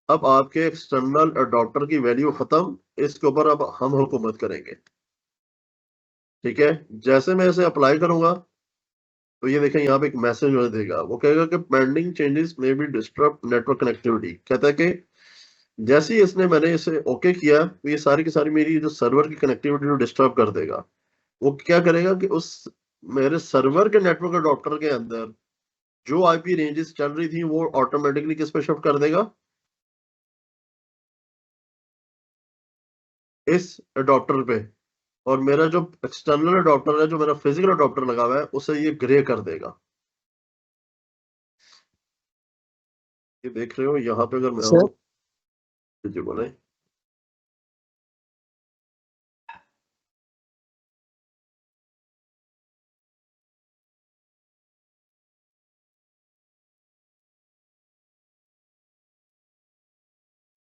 अब आपके एक्सटर्नल अडॉप्टर की वैल्यू खत्म, इसके ऊपर अब हम हुकूमत करेंगे। ठीक है, जैसे मैं इसे अप्लाई करूंगा तो ये देखें यहाँ पे एक मैसेज मुझे देगा, वो कहेगा कि pending changes may be disturb network connectivity. कहता है कि जैसे ही इसने मैंने इसे ओके किया तो ये सारी की सारी मेरी जो सर्वर की कनेक्टिविटी को डिस्टर्ब कर देगा। वो क्या करेगा कि उस मेरे सर्वर के नेटवर्क अडॉप्टर के अंदर जो आईपी रेंजेस चल रही थी वो ऑटोमेटिकली किस पे शिफ्ट कर देगा, इस अडॉप्टर पे। और मेरा जो एक्सटर्नल अडॉप्टर है, जो मेरा फिजिकल अडॉप्टर लगा हुआ है, उसे ये ग्रे कर देगा। ये देख रहे हो यहाँ पे, अगर मैं सर। आऊं, जी बोले।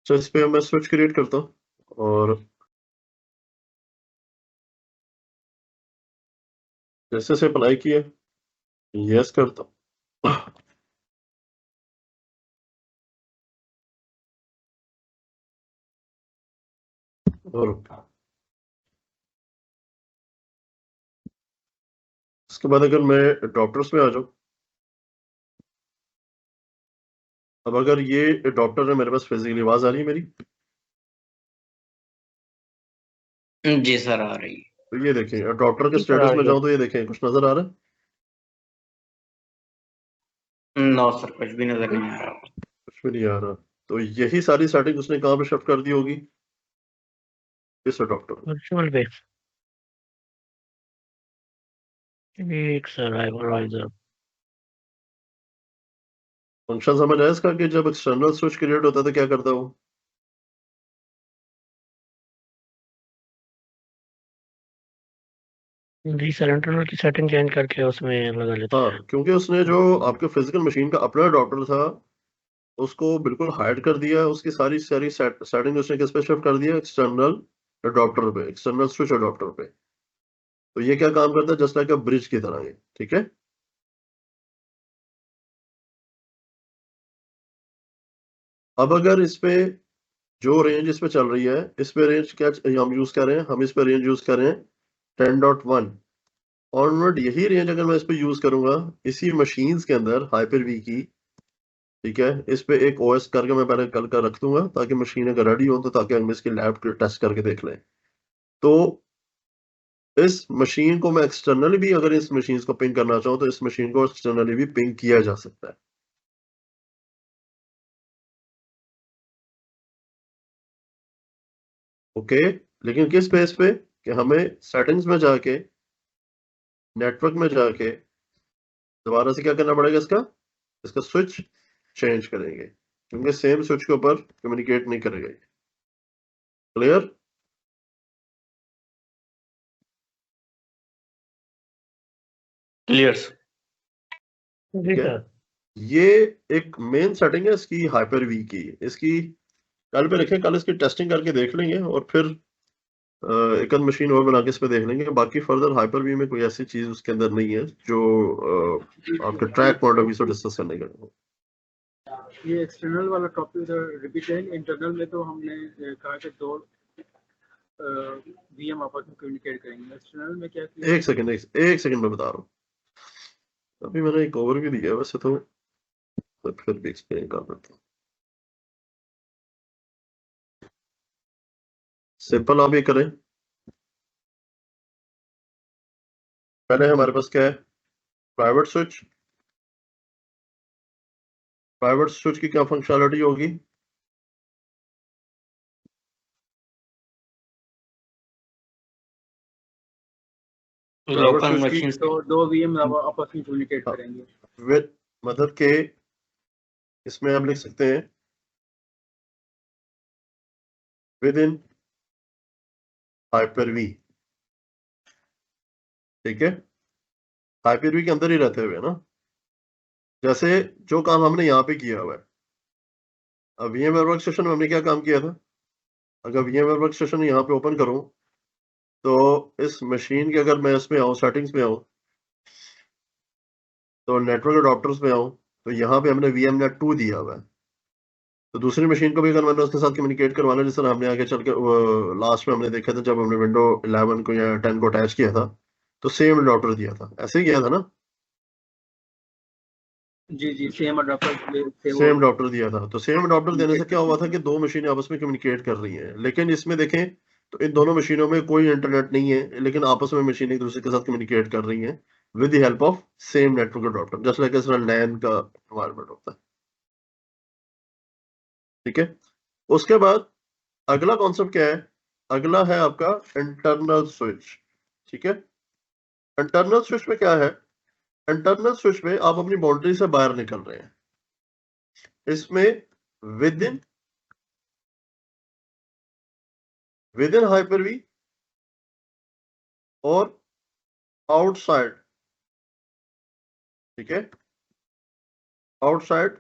तो इस पे मैं स्विच क्रिएट करता हूँ और जैसे से अप्लाई किया, यस करता हूँ। और उसके बाद अगर मैं डॉक्टर्स में आ जाऊं, अब अगर ये डॉक्टर है मेरे पास, फिजिकली आवाज आ रही है मेरी? जी सर आ रही है। तो ये देखें, डॉक्टर के जी सर, आ स्टेटस में रही है। जाऊं तो ये देखें कुछ नजर आ रहा है? नो सर कुछ भी नजर नहीं आ रहा। कुछ भी नहीं आ रहा। तो यही सारी सेटिंग उसने कहाँ पे शिफ्ट कर दी होगी? इस डॉक्टर। वर्चुअल पे एक सर हाइपरवाइजर। फंक्शन समझ आया इसका कि जब एक्सटर्नल स्विच क्रिएट होता है तो क्या करता है वो? जी सर, इंटरनल की सेटिंग चेंज करके उसमें लगा लेते हैं। हाँ, क्योंकि उसने जो आपके फिजिकल मशीन का अपना डॉक्टर था उसको बिल्कुल हाइड कर दिया, उसकी सारी सारी सेटिंग उसने किस पे शिफ्ट कर दिया? एक्सटर्नल डॉक्टर पे, एक्सटर्नल स्विच डॉक्टर पे। तो ये क्या काम करता है? जस्ट लाइक अ ब्रिज की तरह ये, ठीक है। अब अगर इस पे जो रेंज इस पे चल रही है, इस पे रेंज क्या हम यूज कर रहे हैं? हम इस पे रेंज यूज कर रहे हैं 10.1 ऑनवर्ड। यही रेंज अगर मैं इस पे यूज करूंगा इसी मशीन्स के अंदर हाइपर वी की, ठीक है, इस पे एक ओएस करके मैं पहले कल का रख दूंगा ताकि मशीन अगर रेडी हो तो ताकि हम इसकी लैब टेस्ट करके देख लें। तो इस मशीन को मैं एक्सटर्नली भी, अगर इस मशीन को पिंग करना चाहूँ तो इस मशीन को एक्सटर्नली भी पिंग किया जा सकता है। ओके, लेकिन किस बेस पे? कि हमें सेटिंग्स में जाके, नेटवर्क में जाके दोबारा से क्या करना पड़ेगा? इसका स्विच चेंज करेंगे, क्योंकि सेम स्विच के ऊपर कम्युनिकेट नहीं करेगा। क्लियर? क्लियर जी सर। ये एक मेन सेटिंग है इसकी हाइपर वी की। इसकी कल पे रखें, कल इसकी टेस्टिंग करके देख लेंगे और फिर एक आध मशीन और बना के इस पे देख लेंगे। बाकी फर्दर हाइपर वी में कोई ऐसी चीज उसके अंदर नहीं है जो आपके ट्रैक पॉइंट ऑफ व्यू से डिस्कस करने का। ये एक्सटर्नल वाला टॉपिक रिपीट है। इंटरनल में तो हमने कहा कि दो वीएम आपस में कम्युनिकेट करेंगे। एक्सटर्नल में क्या किया? एक सेकंड मैं बता रहा हूँ। अभी मैंने एक ओवरव्यू दिया है वैसे तो फिर भी एक्सप्लेन कर देता हूँ। सिंपल आप ये करें, पहले हमारे पास क्या है? Private switch. प्राइवेट स्विच की क्या फंक्शनलिटी होगी? प्राइवेट लोकल स्विच की मशीन तो दो वीएम आपस में कम्युनिकेट करेंगे। विद मतलब के इसमें हम लिख सकते हैं विद इन हाइपर वी, ठीक है। हाइपर वी के अंदर ही रहते हुए ना, जैसे जो काम हमने यहाँ पे किया हुआ है। अब VMware वर्कस्टेशन में हमने क्या काम किया था? अगर VMware वर्कस्टेशन यहाँ पे ओपन करूं तो इस मशीन के, अगर मैं इसमें आऊँ, सेटिंग्स में आऊँ, तो नेटवर्क अडॉप्टर्स में आऊँ, तो यहाँ पे हमने VMNet 2 दिया हुआ है। तो दूसरी मशीन को भी अगर मैंने उसके साथ कम्युनिकेट करवाना, जिस तरह हमने आगे चल के लास्ट में हमने देखा था जब हमने विंडो 11 को या 10 को अटैच किया था, तो सेम अडॉप्टर दिया था, ऐसे ही किया था ना? जी जी, सेम अडॉप्टर से वो सेम अडॉप्टर दिया था। तो सेम अडॉप्टर देने से communicate क्या हुआ था करते कि हैं। दो मशीनें आपस में कम्युनिकेट कर रही हैं। लेकिन इसमें देखें तो इन दोनों मशीनों में कोई इंटरनेट नहीं है, लेकिन आपस में मशीन एक दूसरे के साथ कम्युनिकेट कर रही हैं with the help of same network adopter, just like इस लैन का एनवायरनमेंट होता है, ठीक है। उसके बाद अगला कॉन्सेप्ट क्या है? अगला है आपका इंटरनल स्विच, ठीक है। इंटरनल स्विच में क्या है? इंटरनल स्विच में आप अपनी बाउंड्री से बाहर निकल रहे हैं। इसमें विद इन हाइपर वी और आउटसाइड, ठीक है, आउटसाइड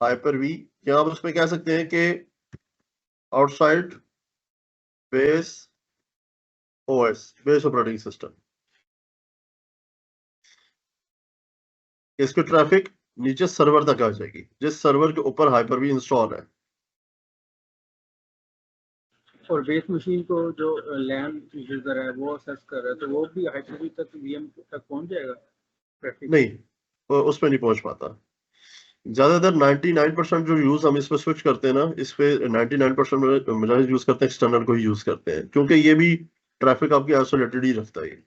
हाइपर वी, या आप उसमें कह सकते हैं कि outside base OS, base operating system. इसकी ट्रैफिक नीचे सर्वर तक आ जाएगी, जिस सर्वर के ऊपर हाइपर वी इंस्टॉल है। और बेस मशीन को जो लैन यूजर है वो असेस कर रहा है, तो वो भी हाइपर-V तक VM तक पहुंच जाएगा ट्रैफिक? नहीं, वो उस पे नहीं पहुंच पाता। ज्यादातर 99% जो यूज हम इस पे स्विच करते हैं ना, इस पे 99% मुजाहिद यूज करते हैं, एक्सटर्नल को ही यूज करते हैं, क्योंकि ये भी ट्रैफिक आपकी आइसोलेटेड ही रखता है।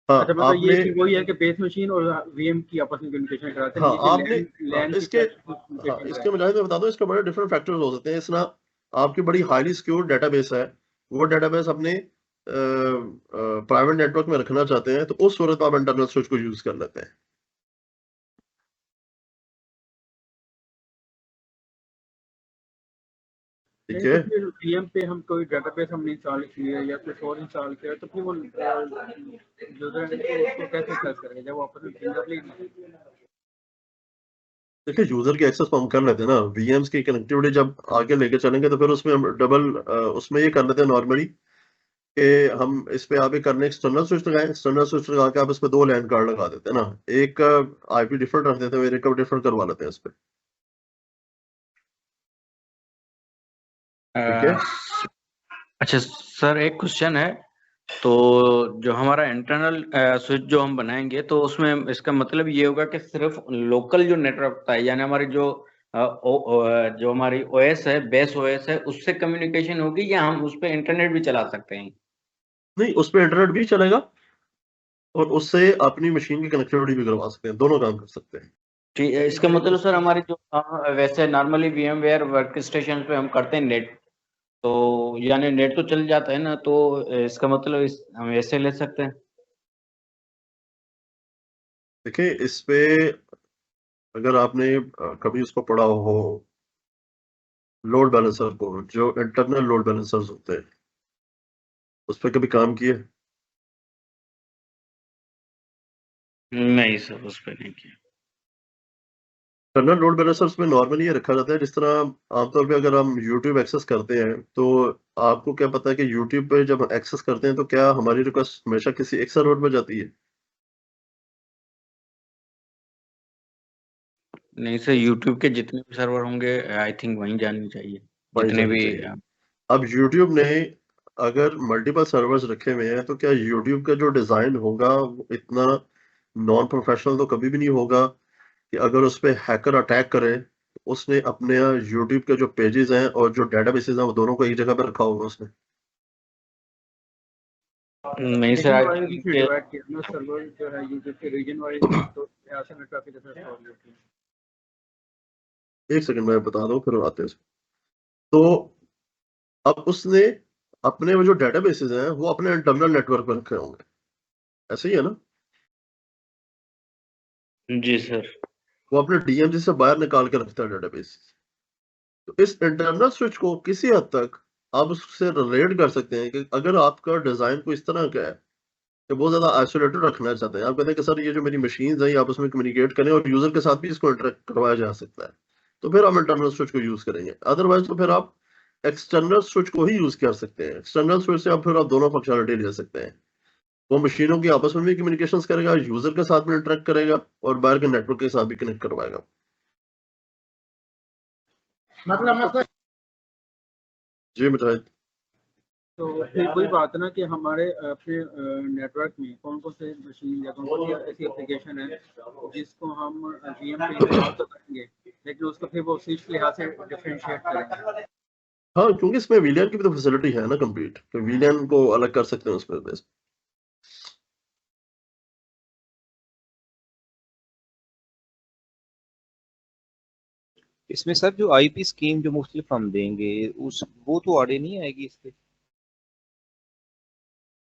हाँ, अच्छा, मतलब ये आपने कि वही है कि बेस मशीन और VM की आपस में कम्युनिकेशन कराते हैं, हाँ ये कि आपने लैन की इसके कम्युनिकेशन इसके मुजाहिद में बता दो, इसके बड़े डिफरेंट फैक्टर्स हो सकते हैं। इसना आपकी बड़ी हाईली सिक्योर डेटाबेस है, वो डेटाबेस अपने प्राइवेट नेटवर्क में रखना चाहते हैं, तो उस सूरत में आप इंटरनल स्विच को यूज कर लेते हैं। ठीक नहीं, है, तो फिर VM पे हम कोई डेटाबेस हमने इंस्टॉल किया या कुछ और इंस्टॉल किया, तो फिर वो यूजर उसको कैसे एक्सेस करेंगे जब वो आपस में फिंगरप्रिंट? देखिए यूजर की एक्सेस तो हम कर लेते हैं ना, VMs की कनेक्टिविटी जब आगे लेके चलेंगे तो फिर उसमें हम डबल उसमें ये कर लेते हैं नॉर्मली कि हम इस पे आप ये करने एक्सटर्नल स्विच लगाएं, एक्सटर्नल स्विच लगा के आप इस पे 2 लैन कार्ड लगा देते हैं ना, एक IP डिफरेंट रख देते हैं, एक का डिफरेंट करवा लेते हैं इस पे। ठीक है, अच्छा सर, एक क्वेश्चन है। तो जो हमारा इंटरनल स्विच जो हम बनाएंगे, तो उसमें इसका मतलब ये होगा कि सिर्फ लोकल जो नेटवर्क होता है, यानी हमारी जो जो हमारी OS है, बेस OS है, उससे कम्युनिकेशन होगी, या हम उस पे इंटरनेट भी चला सकते हैं? नहीं उस पे इंटरनेट भी चलेगा और उससे अपनी मशीन की कनेक्टिविटी भी करवा सकते हैं, दोनों काम कर सकते हैं। ठीक है, इसका मतलब सर हमारी जो वैसे नॉर्मली VMware वर्क स्टेशन पे हम करते हैं नेट, तो यानी नेट तो चल जाता है ना, तो इसका मतलब हम ऐसे ले सकते हैं? देखिए इस पे अगर आपने कभी उसको पढ़ा हो, लोड बैलेंसर को, जो इंटरनल लोड बैलेंसर्स होते हैं, उस पे कभी काम किए? नहीं सर, उस पे नहीं किया। इंटरनल लोड बैलेंसर्स में नॉर्मली ये रखा जाता है, जिस तरह आमतौर पे अगर हम YouTube एक्सेस करते हैं, तो आपको क्या पता है कि YouTube पे जब एक्सेस करते हैं तो क्या हमारी रिक्वेस्ट हमेशा किसी एक सर्वर पे जाती है? नहीं सर, YouTube के जितने भी सर्वर होंगे आई थिंक वहीं जानी चाहिए, वहीं जितने जानी भी चाहिए। अब YouTube ने अगर मल्टीपल सर्वर्स रखे हुए हैं, तो क्या YouTube का जो डिजाइन होगा वो इतना नॉन प्रोफेशनल तो कभी भी नहीं होगा कि अगर उस पे हैकर अटैक करे, तो उसने अपने YouTube के जो पेजेस हैं और जो डेटाबेसेस हैं वो दोनों को एक जगह पे रखा होगा उसने। नहीं सर, आई वाइज थिंक डिवाइड किया ना सर्वर जो है यूजर के रीजन वाइज, तो ऐसे में ट्रैफिक ऐसे स्टोर होती है। एक सेकंड मैं बता दूं, फिर आते हैं इसमें। तो अब उसने अपने वो जो डेटाबेसेस हैं वो अपने इंटरनल नेटवर्क पर रखे होंगे, ऐसे ही है ना? जी सर। वो अपने DMZ से बाहर निकाल के रखता है डेटाबेस। तो इस इंटरनल स्विच को किसी हद तक आप उससे रिलेट कर सकते हैं कि अगर आपका डिजाइन को इस तरह का है कि बहुत ज्यादा आइसोलेटेड रखना चाहते हैं, आप कहते हैं कि सर ये जो मेरी मशीन है ये आपस में कम्युनिकेट करें और यूजर के साथ भी इसको इंटरेक्ट करवाया जा सकता है, तो फिर हम इंटरनल स्विच को यूज करेंगे। अदरवाइज तो फिर आप एक्सटर्नल स्विच को ही यूज कर सकते हैं। एक्सटर्नल स्विच से आप फिर आप दोनों फंक्शनलिटी ले सकते हैं, वो मशीनों की आपस में भी कम्युनिकेशंस करेगा, यूजर के साथ भी इंटरेक्ट करेगा और बाहर के नेटवर्क के साथ भी कनेक्ट करवाएगा। मतलब जी मुजाहिद। तो फिर वही बात है ना कि हमारे अपने नेटवर्क में कौन कौन से मशीन या कौन कौन सी ऐसी एप्लीकेशन है जिसको हम VM पे इंस्टॉल तो करेंगे, लेकिन उसको फिर वो स्विच के लिहाज से डिफरेंशिएट करेंगे। हाँ, क्योंकि इसमें वीलैन की भी तो फैसिलिटी है ना कंप्लीट, तो वीलैन को अलग कर सकते हैं उस पर। इसमें सर जो IP स्कीम जो मुख्तलिफ हम देंगे उस वो तो आड़े नहीं आएगी इसके?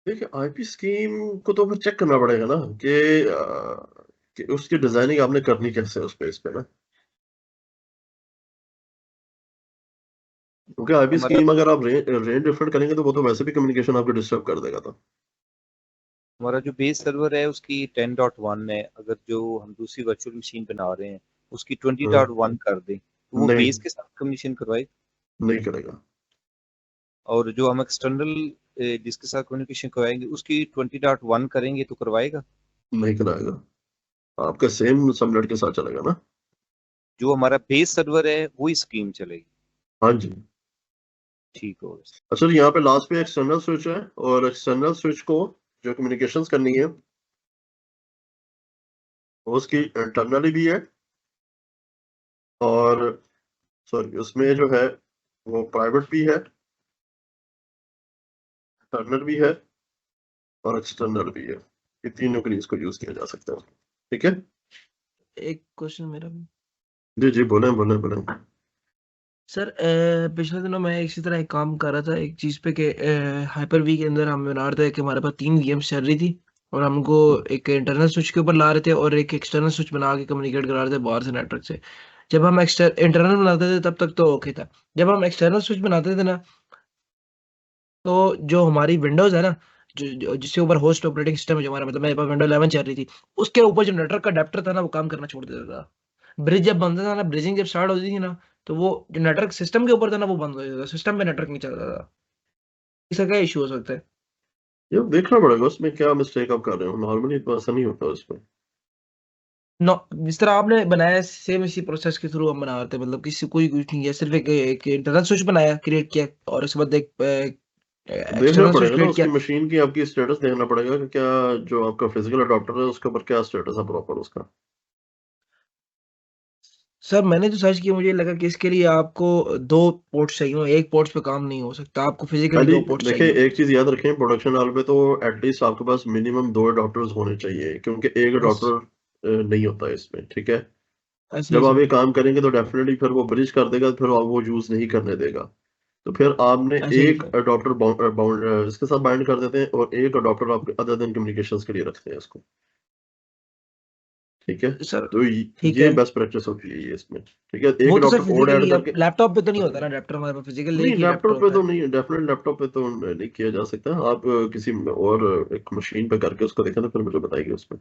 देखिए IP स्कीम को तो फिर चेक करना पड़ेगा ना कि उसकी डिजाइनिंग आपने करनी कैसे है उस पे, इस पे ना, क्योंकि IP हमारा स्कीम अगर आप रेंज डिफरेंट करेंगे तो वो तो वैसे भी कम्युनिकेशन आपको डिस्टर्ब कर देगा। तो हमारा जो बेस सर्वर है उसकी 10.1 है, अगर जो हम दूसरी वर्चुअल मशीन बना रहे हैं उसकी 20.1 कर दें तो वो नहीं, बेस के साथ कम्युनिकेशन करवाए, नहीं करेगा। और जो हम एक्सटर्नल जिसके साथ कम्युनिकेशन करवाएंगे उसकी 20.1 करेंगे तो करवाएगा? नहीं कराएगा, आपका सेम सबनेट के साथ चलेगा ना। जो हमारा बेस सर्वर है वही स्कीम चलेगी? हाँ जी। ठीक हो गया। अच्छा, यहाँ पे लास्ट पे एक्सटर्नल स्विच है, और एक्सटर्नल स्विच को जो कम्युनिकेशंस करनी है वो उसकी इंटरनली भी है, और सॉरी उसमें जो है वो प्राइवेट भी है, इंटरनल भी है और एक्सटर्नल भी है। ये तीनों के लिए इसको यूज किया जा सकता है। ठीक है एक क्वेश्चन मेरा भी जी जी, बोले बोले बोले। सर, पिछले दिनों मैं इसी तरह एक काम कर रहा था एक चीज पे कि हाइपर वी के अंदर हम बना रहे थे कि हमारे पास 3 VMs चल रही थी, और हमको एक इंटरनल स्विच के ऊपर ला रहे थे और एक एक्सटर्नल स्विच बना के कम्युनिकेट करा रहे थे बाहर से नेटवर्क से। जब हम इंटरनल बनाते थे तब तक तो ओके था। जब हम एक्सटर्नल स्विच बनाते थे ना, तो जो हमारी विंडोज है ना, जिसके ऊपर होस्ट ऑपरेटिंग सिस्टम है जो हमारा, मतलब मेरे पास विंडो 11 चल रही थी, उसके ऊपर जो नेटवर्क का अडेप्टर था ना वो काम करना छोड़ देता था। ब्रिज जब बनता था ना, ब्रिजिंग जब स्टार्ट होती थी ना, तो वो जो नेटवर्क सिस्टम के ऊपर था ना वो बंद हो जाता था, सिस्टम पे नेटवर्क नहीं चलता था। इसका क्या इशू हो सकता है? ये देखना पड़ेगा उसमें क्या मिस्टेक आप कर रहे हो। नॉर्मली इतना ऐसा नहीं होता उसमें। नो, जिस तरह आपने बनाया सेम इसी प्रोसेस के थ्रू हम बना रहे थे, मतलब किसी कोई कुछ नहीं है, सिर्फ एक इंटरनल स्विच बनाया, क्रिएट किया, और उसके बाद एक देखना एक्सटर्नल स्विच पड़ेगा ना, क्रिएट उसकी किया। मशीन की आपकी स्टेटस देखना पड़ेगा कि क्या जो आपका फिजिकल अडॉप्टर है उसके ऊपर क्या स्टेटस है प्रॉपर उसका। सर मैंने तो सर्च किया, मुझे लगा कि इसके लिए आपको 2 पोर्ट्स चाहिए हों, एक पोर्ट्स पे काम नहीं हो सकता, आपको फिजिकली पहले 2 पोर्ट्स देखिए, चाहिए एक चीज याद रखें, प्रोडक्शन लेवल पे तो एटलीस्ट आपके पास मिनिमम 2 अडॉप्टर्स होने चाहिए, क्योंकि एक बस। अडॉप्टर नहीं होता है इसमें। ठीक है, ऐसे ही जब आप सर। ये काम करेंगे तो डेफिनेटली फिर वो ब्रिज कर देगा, फिर आप वो यूज नहीं करने देगा। तो फिर आपने ऐसे ही एक सर। अडॉप्टर बाउंड इसके साथ बाइंड कर देते हैं, और एक अडॉप्टर आप अदर देन कम्युनिकेशंस के लिए रखते हैं इसको। ठीक है, सर तो ठीक ये है, बेस्ट प्रैक्टिस होती है ये इसमें। ठीक है, एक वो तो सर अडॉप्टर और फिजिकली ऐड अब करके। लैपटॉप पे तो नहीं होता ना अडेप्टर, हमारे पास फिजिकली नहीं, एक ही अडेप्टर लैपटॉप पे होता तो है। नहीं, डेफिनेट लैपटॉप पे तो नहीं किया जा सकता। आप किसी और एक मशीन पे करके उसको देखें तो फिर मुझे बताइए उसमें।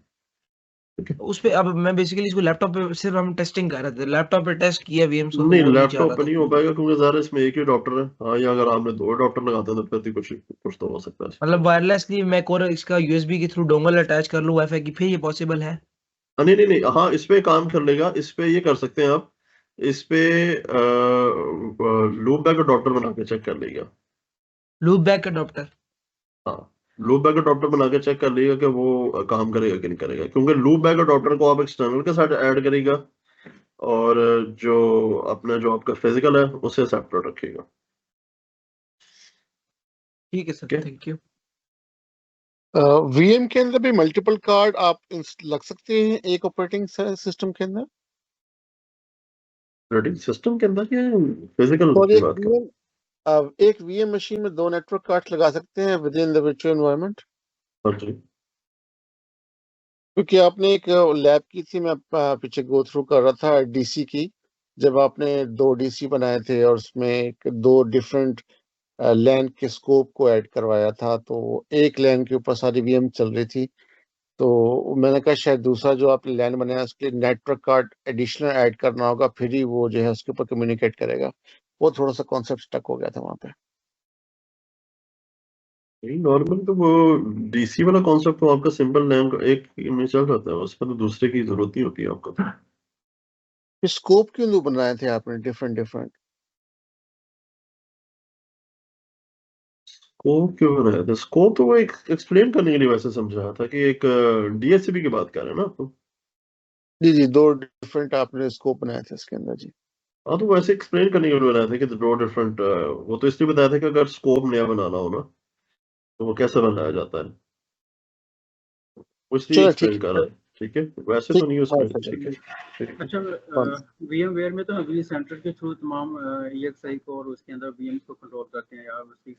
ठीक है, उस पे अब मैं बेसिकली इसको लैपटॉप पे सिर्फ हम टेस्टिंग कर रहे थे, लैपटॉप पे टेस्ट किया VMs को तो नहीं वो नहीं जा लैपटॉप रहा पे था। नहीं हो पाएगा, क्योंकि ज़्यादा इसमें एक ही डॉक्टर है। हाँ, या अगर आपने 2 डॉक्टर लगाते हैं तो फिर भी कुछ कुछ तो हो सकता है इसमें। मतलब वायरलेसली मैं और इसका USB के थ्रू डोंगल अटैच कर लूँ वाईफाई की, फिर ये पॉसिबल है? नहीं नहीं नहीं, हाँ इस पे काम कर लेगा। इस पे ये कर सकते हैं आप, इस पे लूप बैक डॉक्टर बना के चेक कर लेगा। Loop back adopter. हाँ, लूप बैक अडॉप्टर बना के चेक कर लेगा कि वो काम करेगा कि नहीं करेगा, क्योंकि लूप बैक अडॉप्टर को आप एक्सटर्नल के साथ ऐड करेगा, और जो अपना जो आपका फिजिकल है उसे सेपरेट रखेगा। ठीक है सर, ठीक है, थैंक यू। वीएम के अंदर भी मल्टीपल कार्ड आप लग सकते हैं एक ऑपरेटिंग सिस्टम के अंदर, ऑपरेटिंग सिस्टम के अंदर या फिजिकल और की बात कर। एक वीएम मशीन में 2 नेटवर्क कार्ड लगा सकते हैं with in the virtual environment. हाँ जी, क्योंकि आपने एक लैब की थी, मैं पीछे गो थ्रू कर रहा था डीसी की, जब आपने 2 डीसी बनाए थे और उसमें एक 2 डिफरेंट लैन के स्कोप को ऐड करवाया था, तो एक लैन के ऊपर सारी वीएम चल रही थी। तो मैंने कहा शायद दूसरा जो आपने लैन बनाया उसके लिए नेटवर्क कार्ड एडिशनल ऐड करना होगा, फिर ही वो जो है उसके ऊपर कम्युनिकेट करेगा। वो थोड़ा सा कॉन्सेप्ट स्टक हो गया था वहां पे। नहीं नॉर्मल तो वो डीसी वाला कॉन्सेप्ट तो आपका सिंपल लैम्प एक में चल जाता है, उसमें तो दूसरे की जरूरत नहीं होती है आपको। फिर स्कोप क्यों बनाए थे आपने डिफरेंट डिफरेंट? स्कोप क्यों बनाया था? स्कोप तो वो एक एक्सप्लेन करने के लिए वैसे समझाया था कि एक डीएचसीपी की बात कर रहे हैं ना आप तो। जी जी, 2 डिफरेंट आपने स्कोप बनाए थे इसके अंदर जी। हाँ, तो वैसे एक्सप्लेन करने के लिए बनाया था कि 2 डिफरेंट, वो तो इसलिए बताया था कि अगर स्कोप नया बनाना हो ना तो वो कैसे बनाया जाता है, वो इसलिए चलो ठीक एक्सप्लेन कर रहा है। ठीक है, वैसे तो ठीक नहीं उसमें। बात है। ठीक है, ठीक है। अच्छा, वीएम वेयर में तो हम वी सेंटर के थ्रू तमाम EXI को और उसके अंदर VMs को कंट्रोल करते हैं, या उसकी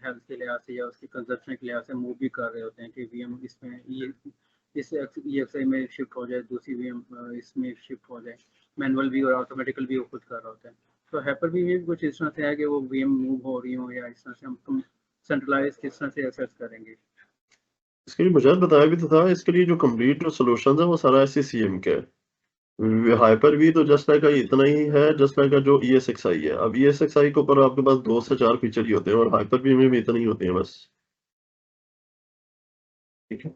हेल्थ के लिहाज से या उसकी कंजप्शन के लिहाज से मूव भी कर रहे होते हैं कि VM इसमें ये इस EXI में शिफ्ट हो जाए, दूसरी VM इसमें शिफ्ट हो जाए, मैनुअल भी और ऑटोमेटिकल भी वो खुद कर रहे होते हैं। तो हाइपर वी में भी कुछ इस तरह से है कि वो VM मूव हो रही हो, या इस तरह से हम सेंट्रलाइज किस तरह से एक्सेस करेंगे? इसके लिए मुझे बताया भी तो था, इसके लिए जो कंप्लीट जो सोल्यूशन है वो सारा SCCM का है। हाइपर वी तो जस्ट लाइक इतना ही है, जस्ट लाइक जो ESXi है। अब ESXi के ऊपर आपके पास 2 से 4 फीचर ही होते हैं, और हाइपर वी में भी इतना ही होते हैं बस। ठीक है,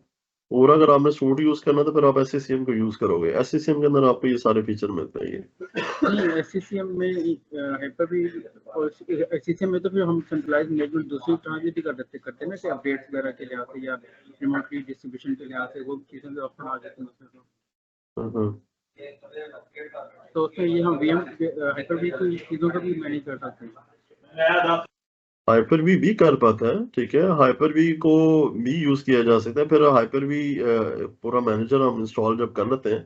और अगर आपने सूट यूज करना तो फिर आप SCCM को यूज करोगे। SCCM के अंदर आपको ये सारे फीचर मिलते हैं। नहीं, SCCM में हाइपर-वी और SCCM में तो फिर हम सेंट्रलाइज्ड मैनेजमेंट दूसरी तरह से भी करते हैं ना, कि अपडेट्स वगैरह के लिहाज से या रिमोटली डिस्ट्रीब्यूशन के लिहाज से वो चीज़ें भी ऑप्शन आ जाती हैं उसमें। तो उसमें ये हम VM हाइपर-वी की चीज़ों को भी मैनेज कर सकते हैं। हाइपर-वी भी कर पाता है, ठीक है। हाइपर-वी को भी यूज किया जा सकता है। फिर हाइपर-वी पूरा मैनेजर हम इंस्टॉल जब कर लेते हैं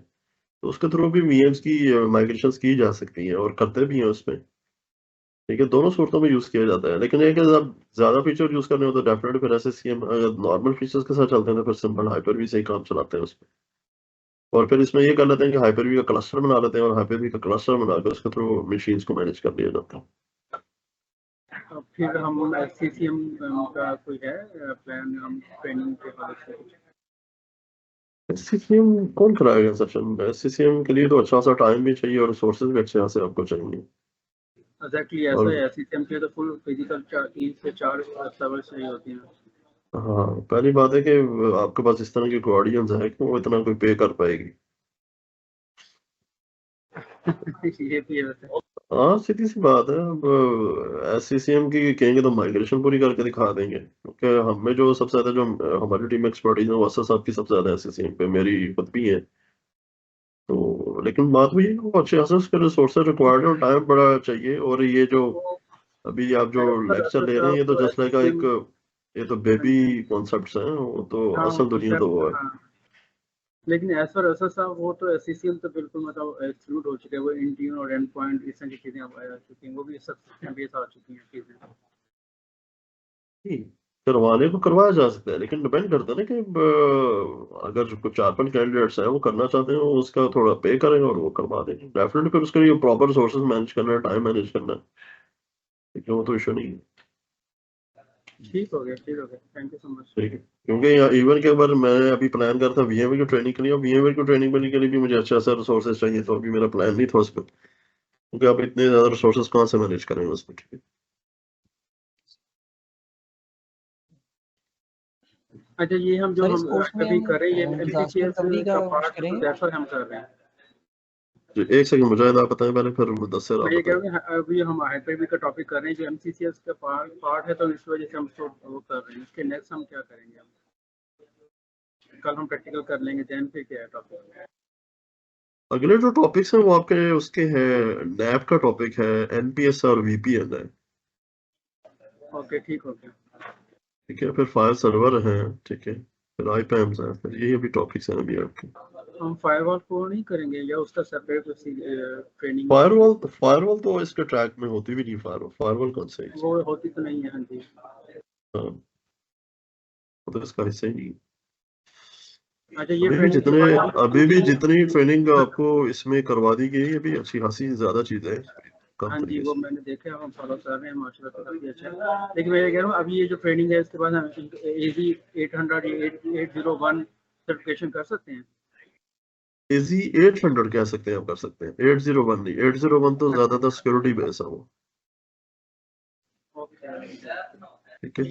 तो उसके थ्रू भी VMs की माइग्रेशंस की जा सकती हैं और करते भी हैं उसमें, ठीक है। दोनों सूरतों में यूज किया जाता है। लेकिन ये कि जब ज्यादा फीचर यूज करने हो तो डेफिनेटली फिर SCCM, अगर नॉर्मल फीचर्स के साथ चलते हैं तो फिर सिंपल हाइपर-वी से ही काम चलाते हैं उसमें। और फिर इसमें ये कर लेते हैं कि हाइपर-वी का क्लस्टर बना लेते हैं और हाइपर-वी का क्लस्टर बनाकर उसके थ्रू मशीन्स को मैनेज कर लिया जाता है। फिर हम SCCM का कोई है प्लान, हम ट्रेनिंग के हवाले से? SCCM कौन कराएगा सेशन? SCCM के लिए तो अच्छा सा टाइम भी चाहिए और रिसोर्सेज भी अच्छे खासे आपको चाहिए। एग्जैक्टली ऐसा और है, SCCM के तो फुल फिजिकल 3 से 4 सर्वर चाहिए होती हैं। हाँ, पहली बात है कि आपके पास इस तरह की गार्डियंस है कि वो इतना कोई पे कर पाएगी। ये भी है वैसे। हाँ, सीधी सी बात है। अब SCCM की कहेंगे तो माइग्रेशन पूरी करके दिखा देंगे, क्योंकि हमें जो सबसे ज्यादा, जो हमारी टीम एक्सपर्टीज है वो असद साहब की सबसे ज्यादा SCCM पे, मेरी खुद भी है। तो लेकिन बात वही है, वो अच्छे खासे उसके रिसोर्सेज रिक्वायर्ड है और टाइम बड़ा चाहिए। और ये जो अभी आप जो पर लेक्चर असद ले रहे हैं, ये साहब तो को जस्ट लाइक एक, SCCM, ये तो बेबी कॉन्सेप्ट्स हैं, वो तो हाँ असल दुनिया तो वो है। हाँ, लेकिन एज पर असद साहब वो तो SCCM तो बिल्कुल मतलब एक्सक्लूड हो चुके हैं। वो इंटीन और एंड पॉइंट इस तरह की चीज़ें अब आ चुकी हैं, वो भी सब्सक्रिप्शन बेस आ चुकी हैं चीज़ें। नहीं, करवाने को करवाया जा सकता है, लेकिन डिपेंड करता है ना कि अगर जो कुछ 4-5 कैंडिडेट्स हैं वो करना चाहते हैं, वो उसका थोड़ा पे करें और वो करवा देंगे डेफिनेटली। फिर उसके लिए प्रॉपर रिसोर्सेज मैनेज करना है, टाइम मैनेज करना है, लेकिन वो तो इशू नहीं है। ठीक हो गया, थैंक यू सो मच। ठीक है, क्योंकि इवन के बार मैं अभी प्लान कर था VMware की ट्रेनिंग के लिए, और VMware की ट्रेनिंग करने के लिए भी मुझे अच्छा सा रिसोर्सेज चाहिए, तो अभी मेरा प्लान नहीं था उस पर, क्योंकि आप इतने ज्यादा रिसोर्सेज कहाँ से मैनेज करेंगे उसमें, ठीक है। अच्छा, ये हम जो सर इस हम कोर्स में अभी हम कर रहे हैं, ये डिजास्टर MCCS रिकवरी का का कुछ पार्ट करेंगे? दैट्स हम कर रहे हैं। जी, एक सेकंड मुजाहिद आप बताएं पहले, फिर मुदस्सिर मैं आप ये कह बताएं। रहा हूँ अभी हम हाइपर-वी का टॉपिक कर रहे हैं, जो MCCS का पार्ट है, तो इस वजह से हम उसको वो कर रहे हैं। इसके नेक्स्ट हम क्या करेंगे? कल हम प्रैक्टिकल कर लेंगे, देन फिर क्या है टॉपिक? अगले जो टॉपिक्स हैं वो आपके उसके हैं, नैप का टॉपिक है, NPS और VPN है, ओके, ठीक हो गया। ठीक है। फिर फाइल सर्वर है, ठीक है। फिर IPAMs है, फिर यही अभी टॉपिक्स हैं अभी आपके। हम फायरवॉल को नहीं करेंगे या उसका सेपरेट ट्रेनिंग? फायरवॉल तो इसके ट्रैक में होती भी नहीं। फायरवॉल कौन सा है वो होती तो नहीं है। हाँ जी, हाँ, वो तो इसका हिस्सा ही नहीं है। अच्छा ये ट्रेनिंग के बाद हम अभी भी जितनी ट्रेनिंग आपको इसमें करवा दी गई है, अभी अच्छी खासी ज्यादा चीजें हैं कम हाँ जी, तरीके वो से। मैंने देखा है, हम फॉलो कर रहे हैं माशाल्लाह, काफी अच्छा है। लेकिन मैं ये कह रहा हूँ, अभी ये जो ट्रेनिंग है इसके बाद हम AZ 800 या 801 सर्टिफिकेशन कर सकते हैं? AZ 800 कह सकते हैं, आप कर सकते हैं। 801 नहीं, 801 तो ज्यादातर सिक्योरिटी बेस है वो, ओके, ठीक है।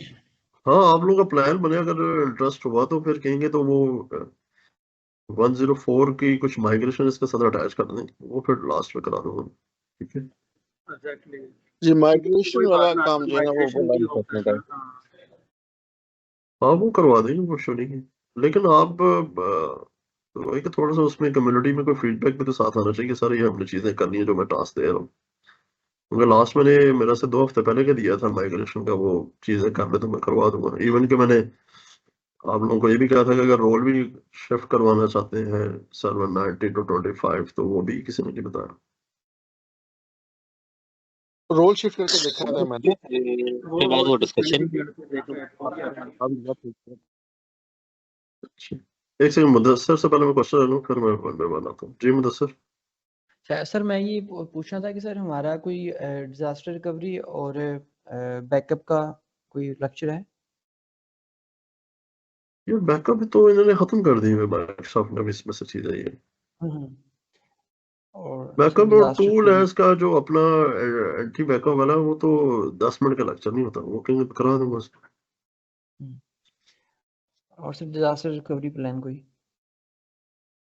हाँ, आप लोगों का प्लान बने, अगर इंटरेस्ट हुआ तो फिर कहेंगे तो वो 104 की कुछ माइग्रेशन इसके साथ अटैच कर दें, वो फिर लास्ट में करा दूंगा, ठीक है। एग्जैक्टली। जी, माइग्रेशन कोई वाला बात ना, काम जो है ना वो माइग्रेशन बड़ा भी होता इम्पोर्टेंट है है। ना। हाँ, हाँ, वो करवा देंगे, वो इशू नहीं है। लेकिन आप वही कि थोड़ा सा उसमें कम्युनिटी में कोई फीडबैक भी तो साथ आना चाहिए, सर ये हमने चीजें करनी है जो मैं टास्क दे रहा हूँ, क्योंकि लास्ट मैंने मेरा से 2 हफ्ते पहले का दिया था माइग्रेशन का, वो चीजें कर ले तो मैं करवा दूंगा। इवन कि मैंने आप लोगों को ये भी कहा था कि अगर रोल भी शिफ्ट करवाना चाहते हैं सर्वर 90 to 25, तो वो भी किसी ने नहीं बताया। रोल शिफ्ट करके देखा था मैंने। वो बाद वो डिस्कशन मैंने भी देखा है, बहुत सारे। अच्छा, एक सेकंड, मुदस्सिर से पहले मैं क्वेश्चन ले लूँ, फिर मैं बनाता हूँ। जी मुदस्सिर। सर मैं ये पूछना था कि सर हमारा कोई डिजास्टर रिकवरी और बैकअप का कोई लेक्चर है? ये बैकअप तो इन्होंने खत्म कर दी है, माइक्रोसॉफ्ट ने भी इसमें से चीजें ये हम्म। और सर बैकअप और डिजास्टर टूल है रिकवरी। इसका जो अपना एंटी बैकअप वाला, वो तो 10 मिनट का लेक्चर नहीं होता, वो कहीं करा दूंगा उसको। और सर डिजास्टर रिकवरी प्लान कोई?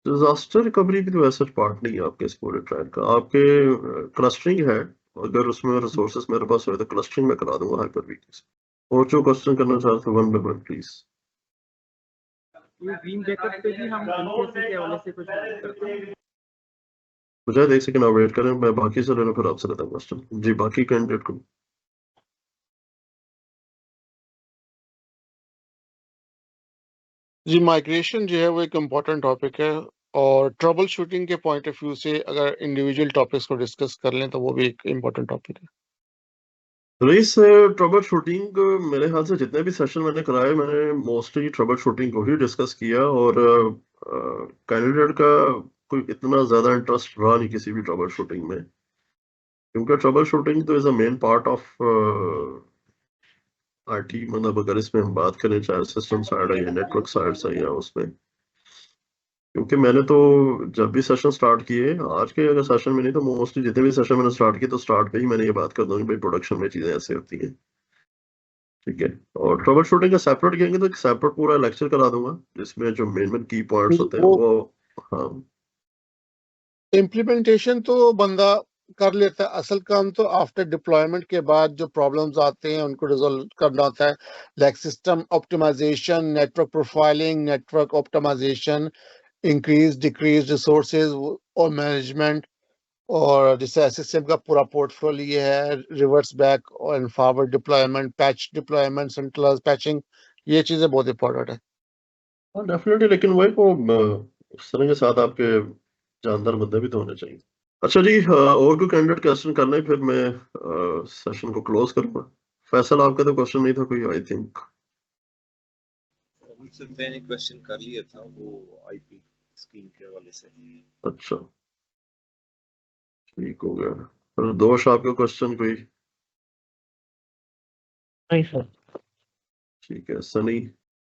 डिजास्टर रिकवरी भी तो ऐसा पार्ट नहीं है आपके इस पूरे ट्रायल का। आपके क्लस्टरिंग है, अगर उसमें रिसोर्सेस मेरे पास हो तो क्लस्टरिंग में करा दूंगा हाइपर वीक से। और जो क्वेश्चन करना चाहते हो वन बाय वन प्लीज। ये ड्रीम बैकअप पे भी हम एमपीएससी के हवाले से कुछ बात करते हैं। मुझे देख सके ना, वेट करें, मैं बाकी से ले लूं फिर आपसे लेता हूं क्वेश्चन। जी बाकी कैंडिडेट को जी माइग्रेशन जो है वो एक इम्पोर्टेंट टॉपिक है, और ट्रबल शूटिंग के पॉइंट ऑफ व्यू से अगर इंडिविजुअल टॉपिक्स को डिस्कस कर लें तो वो भी एक इम्पोर्टेंट टॉपिक है। रेस ट्रबल शूटिंग मेरे ख्याल से जितने भी सेशन मैंने कराए मैंने मोस्टली ट्रबल शूटिंग को ही डिस्कस किया, और कैंडिडेट का कोई इतना ज्यादा इंटरेस्ट रहा नहीं किसी भी ट्रबल शूटिंग में, क्योंकि ट्रबल शूटिंग तो is a main part of IT. मतलब अगर इसमें हम बात करें चाहे सिस्टम साइड है या नेटवर्क साइड से या उसमें, क्योंकि मैंने तो जब भी सेशन स्टार्ट किए, आज के अगर सेशन में नहीं तो मोस्टली जितने भी सेशन मैंने स्टार्ट किए तो स्टार्ट पे ही मैंने ये बात कर दूंगी भाई प्रोडक्शन में चीजें ऐसे होती हैं, ठीक है। और ट्रबल शूटिंग का सेपरेट कहेंगे तो एक सेपरेट पूरा लेक्चर करा दूंगा जिसमें जो मेन की पॉइंट्स होते हैं वो हाँ। इम्प्लीमेंटेशन तो बंदा कर लेता है, असल काम तो आफ्टर डिप्लॉयमेंट के बाद जो प्रॉब्लम्स आते हैं उनको रिजोल्व करना होता है, like system optimisation, network profiling, network optimisation, increase decrease resources और मैनेजमेंट, और जैसे एसएसएम का पूरा पोर्टफोलियो है, रिवर्स बैक और forward deployment, patch deployment, centralised patching, ये चीजें बहुत इंपॉर्टेंट है। हाँ डेफिनेटली, लेकिन वही को उस तरह के साथ आपके जानदार बंदे भी तो होने चाहिए। अच्छा जी, और कोई कैंडिडेट क्वेश्चन करना है फिर मैं सेशन को क्लोज करूंगा। फैसल आपका तो क्वेश्चन नहीं था कोई आई थिंक? सर मैंने क्वेश्चन कर लिया था वो आईपी स्कीम के हवाले से। अच्छा ठीक हो गया। और दोष आपका क्वेश्चन कोई? नहीं सर। ठीक है सनी।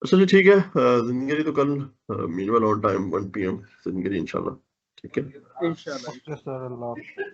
अच्छा जी ठीक है, जिंदगी तो कल मीनवेल ऑन टाइम 1 PM जिंदगी इंशाल्लाह, ठीक है इंशाल्लाह।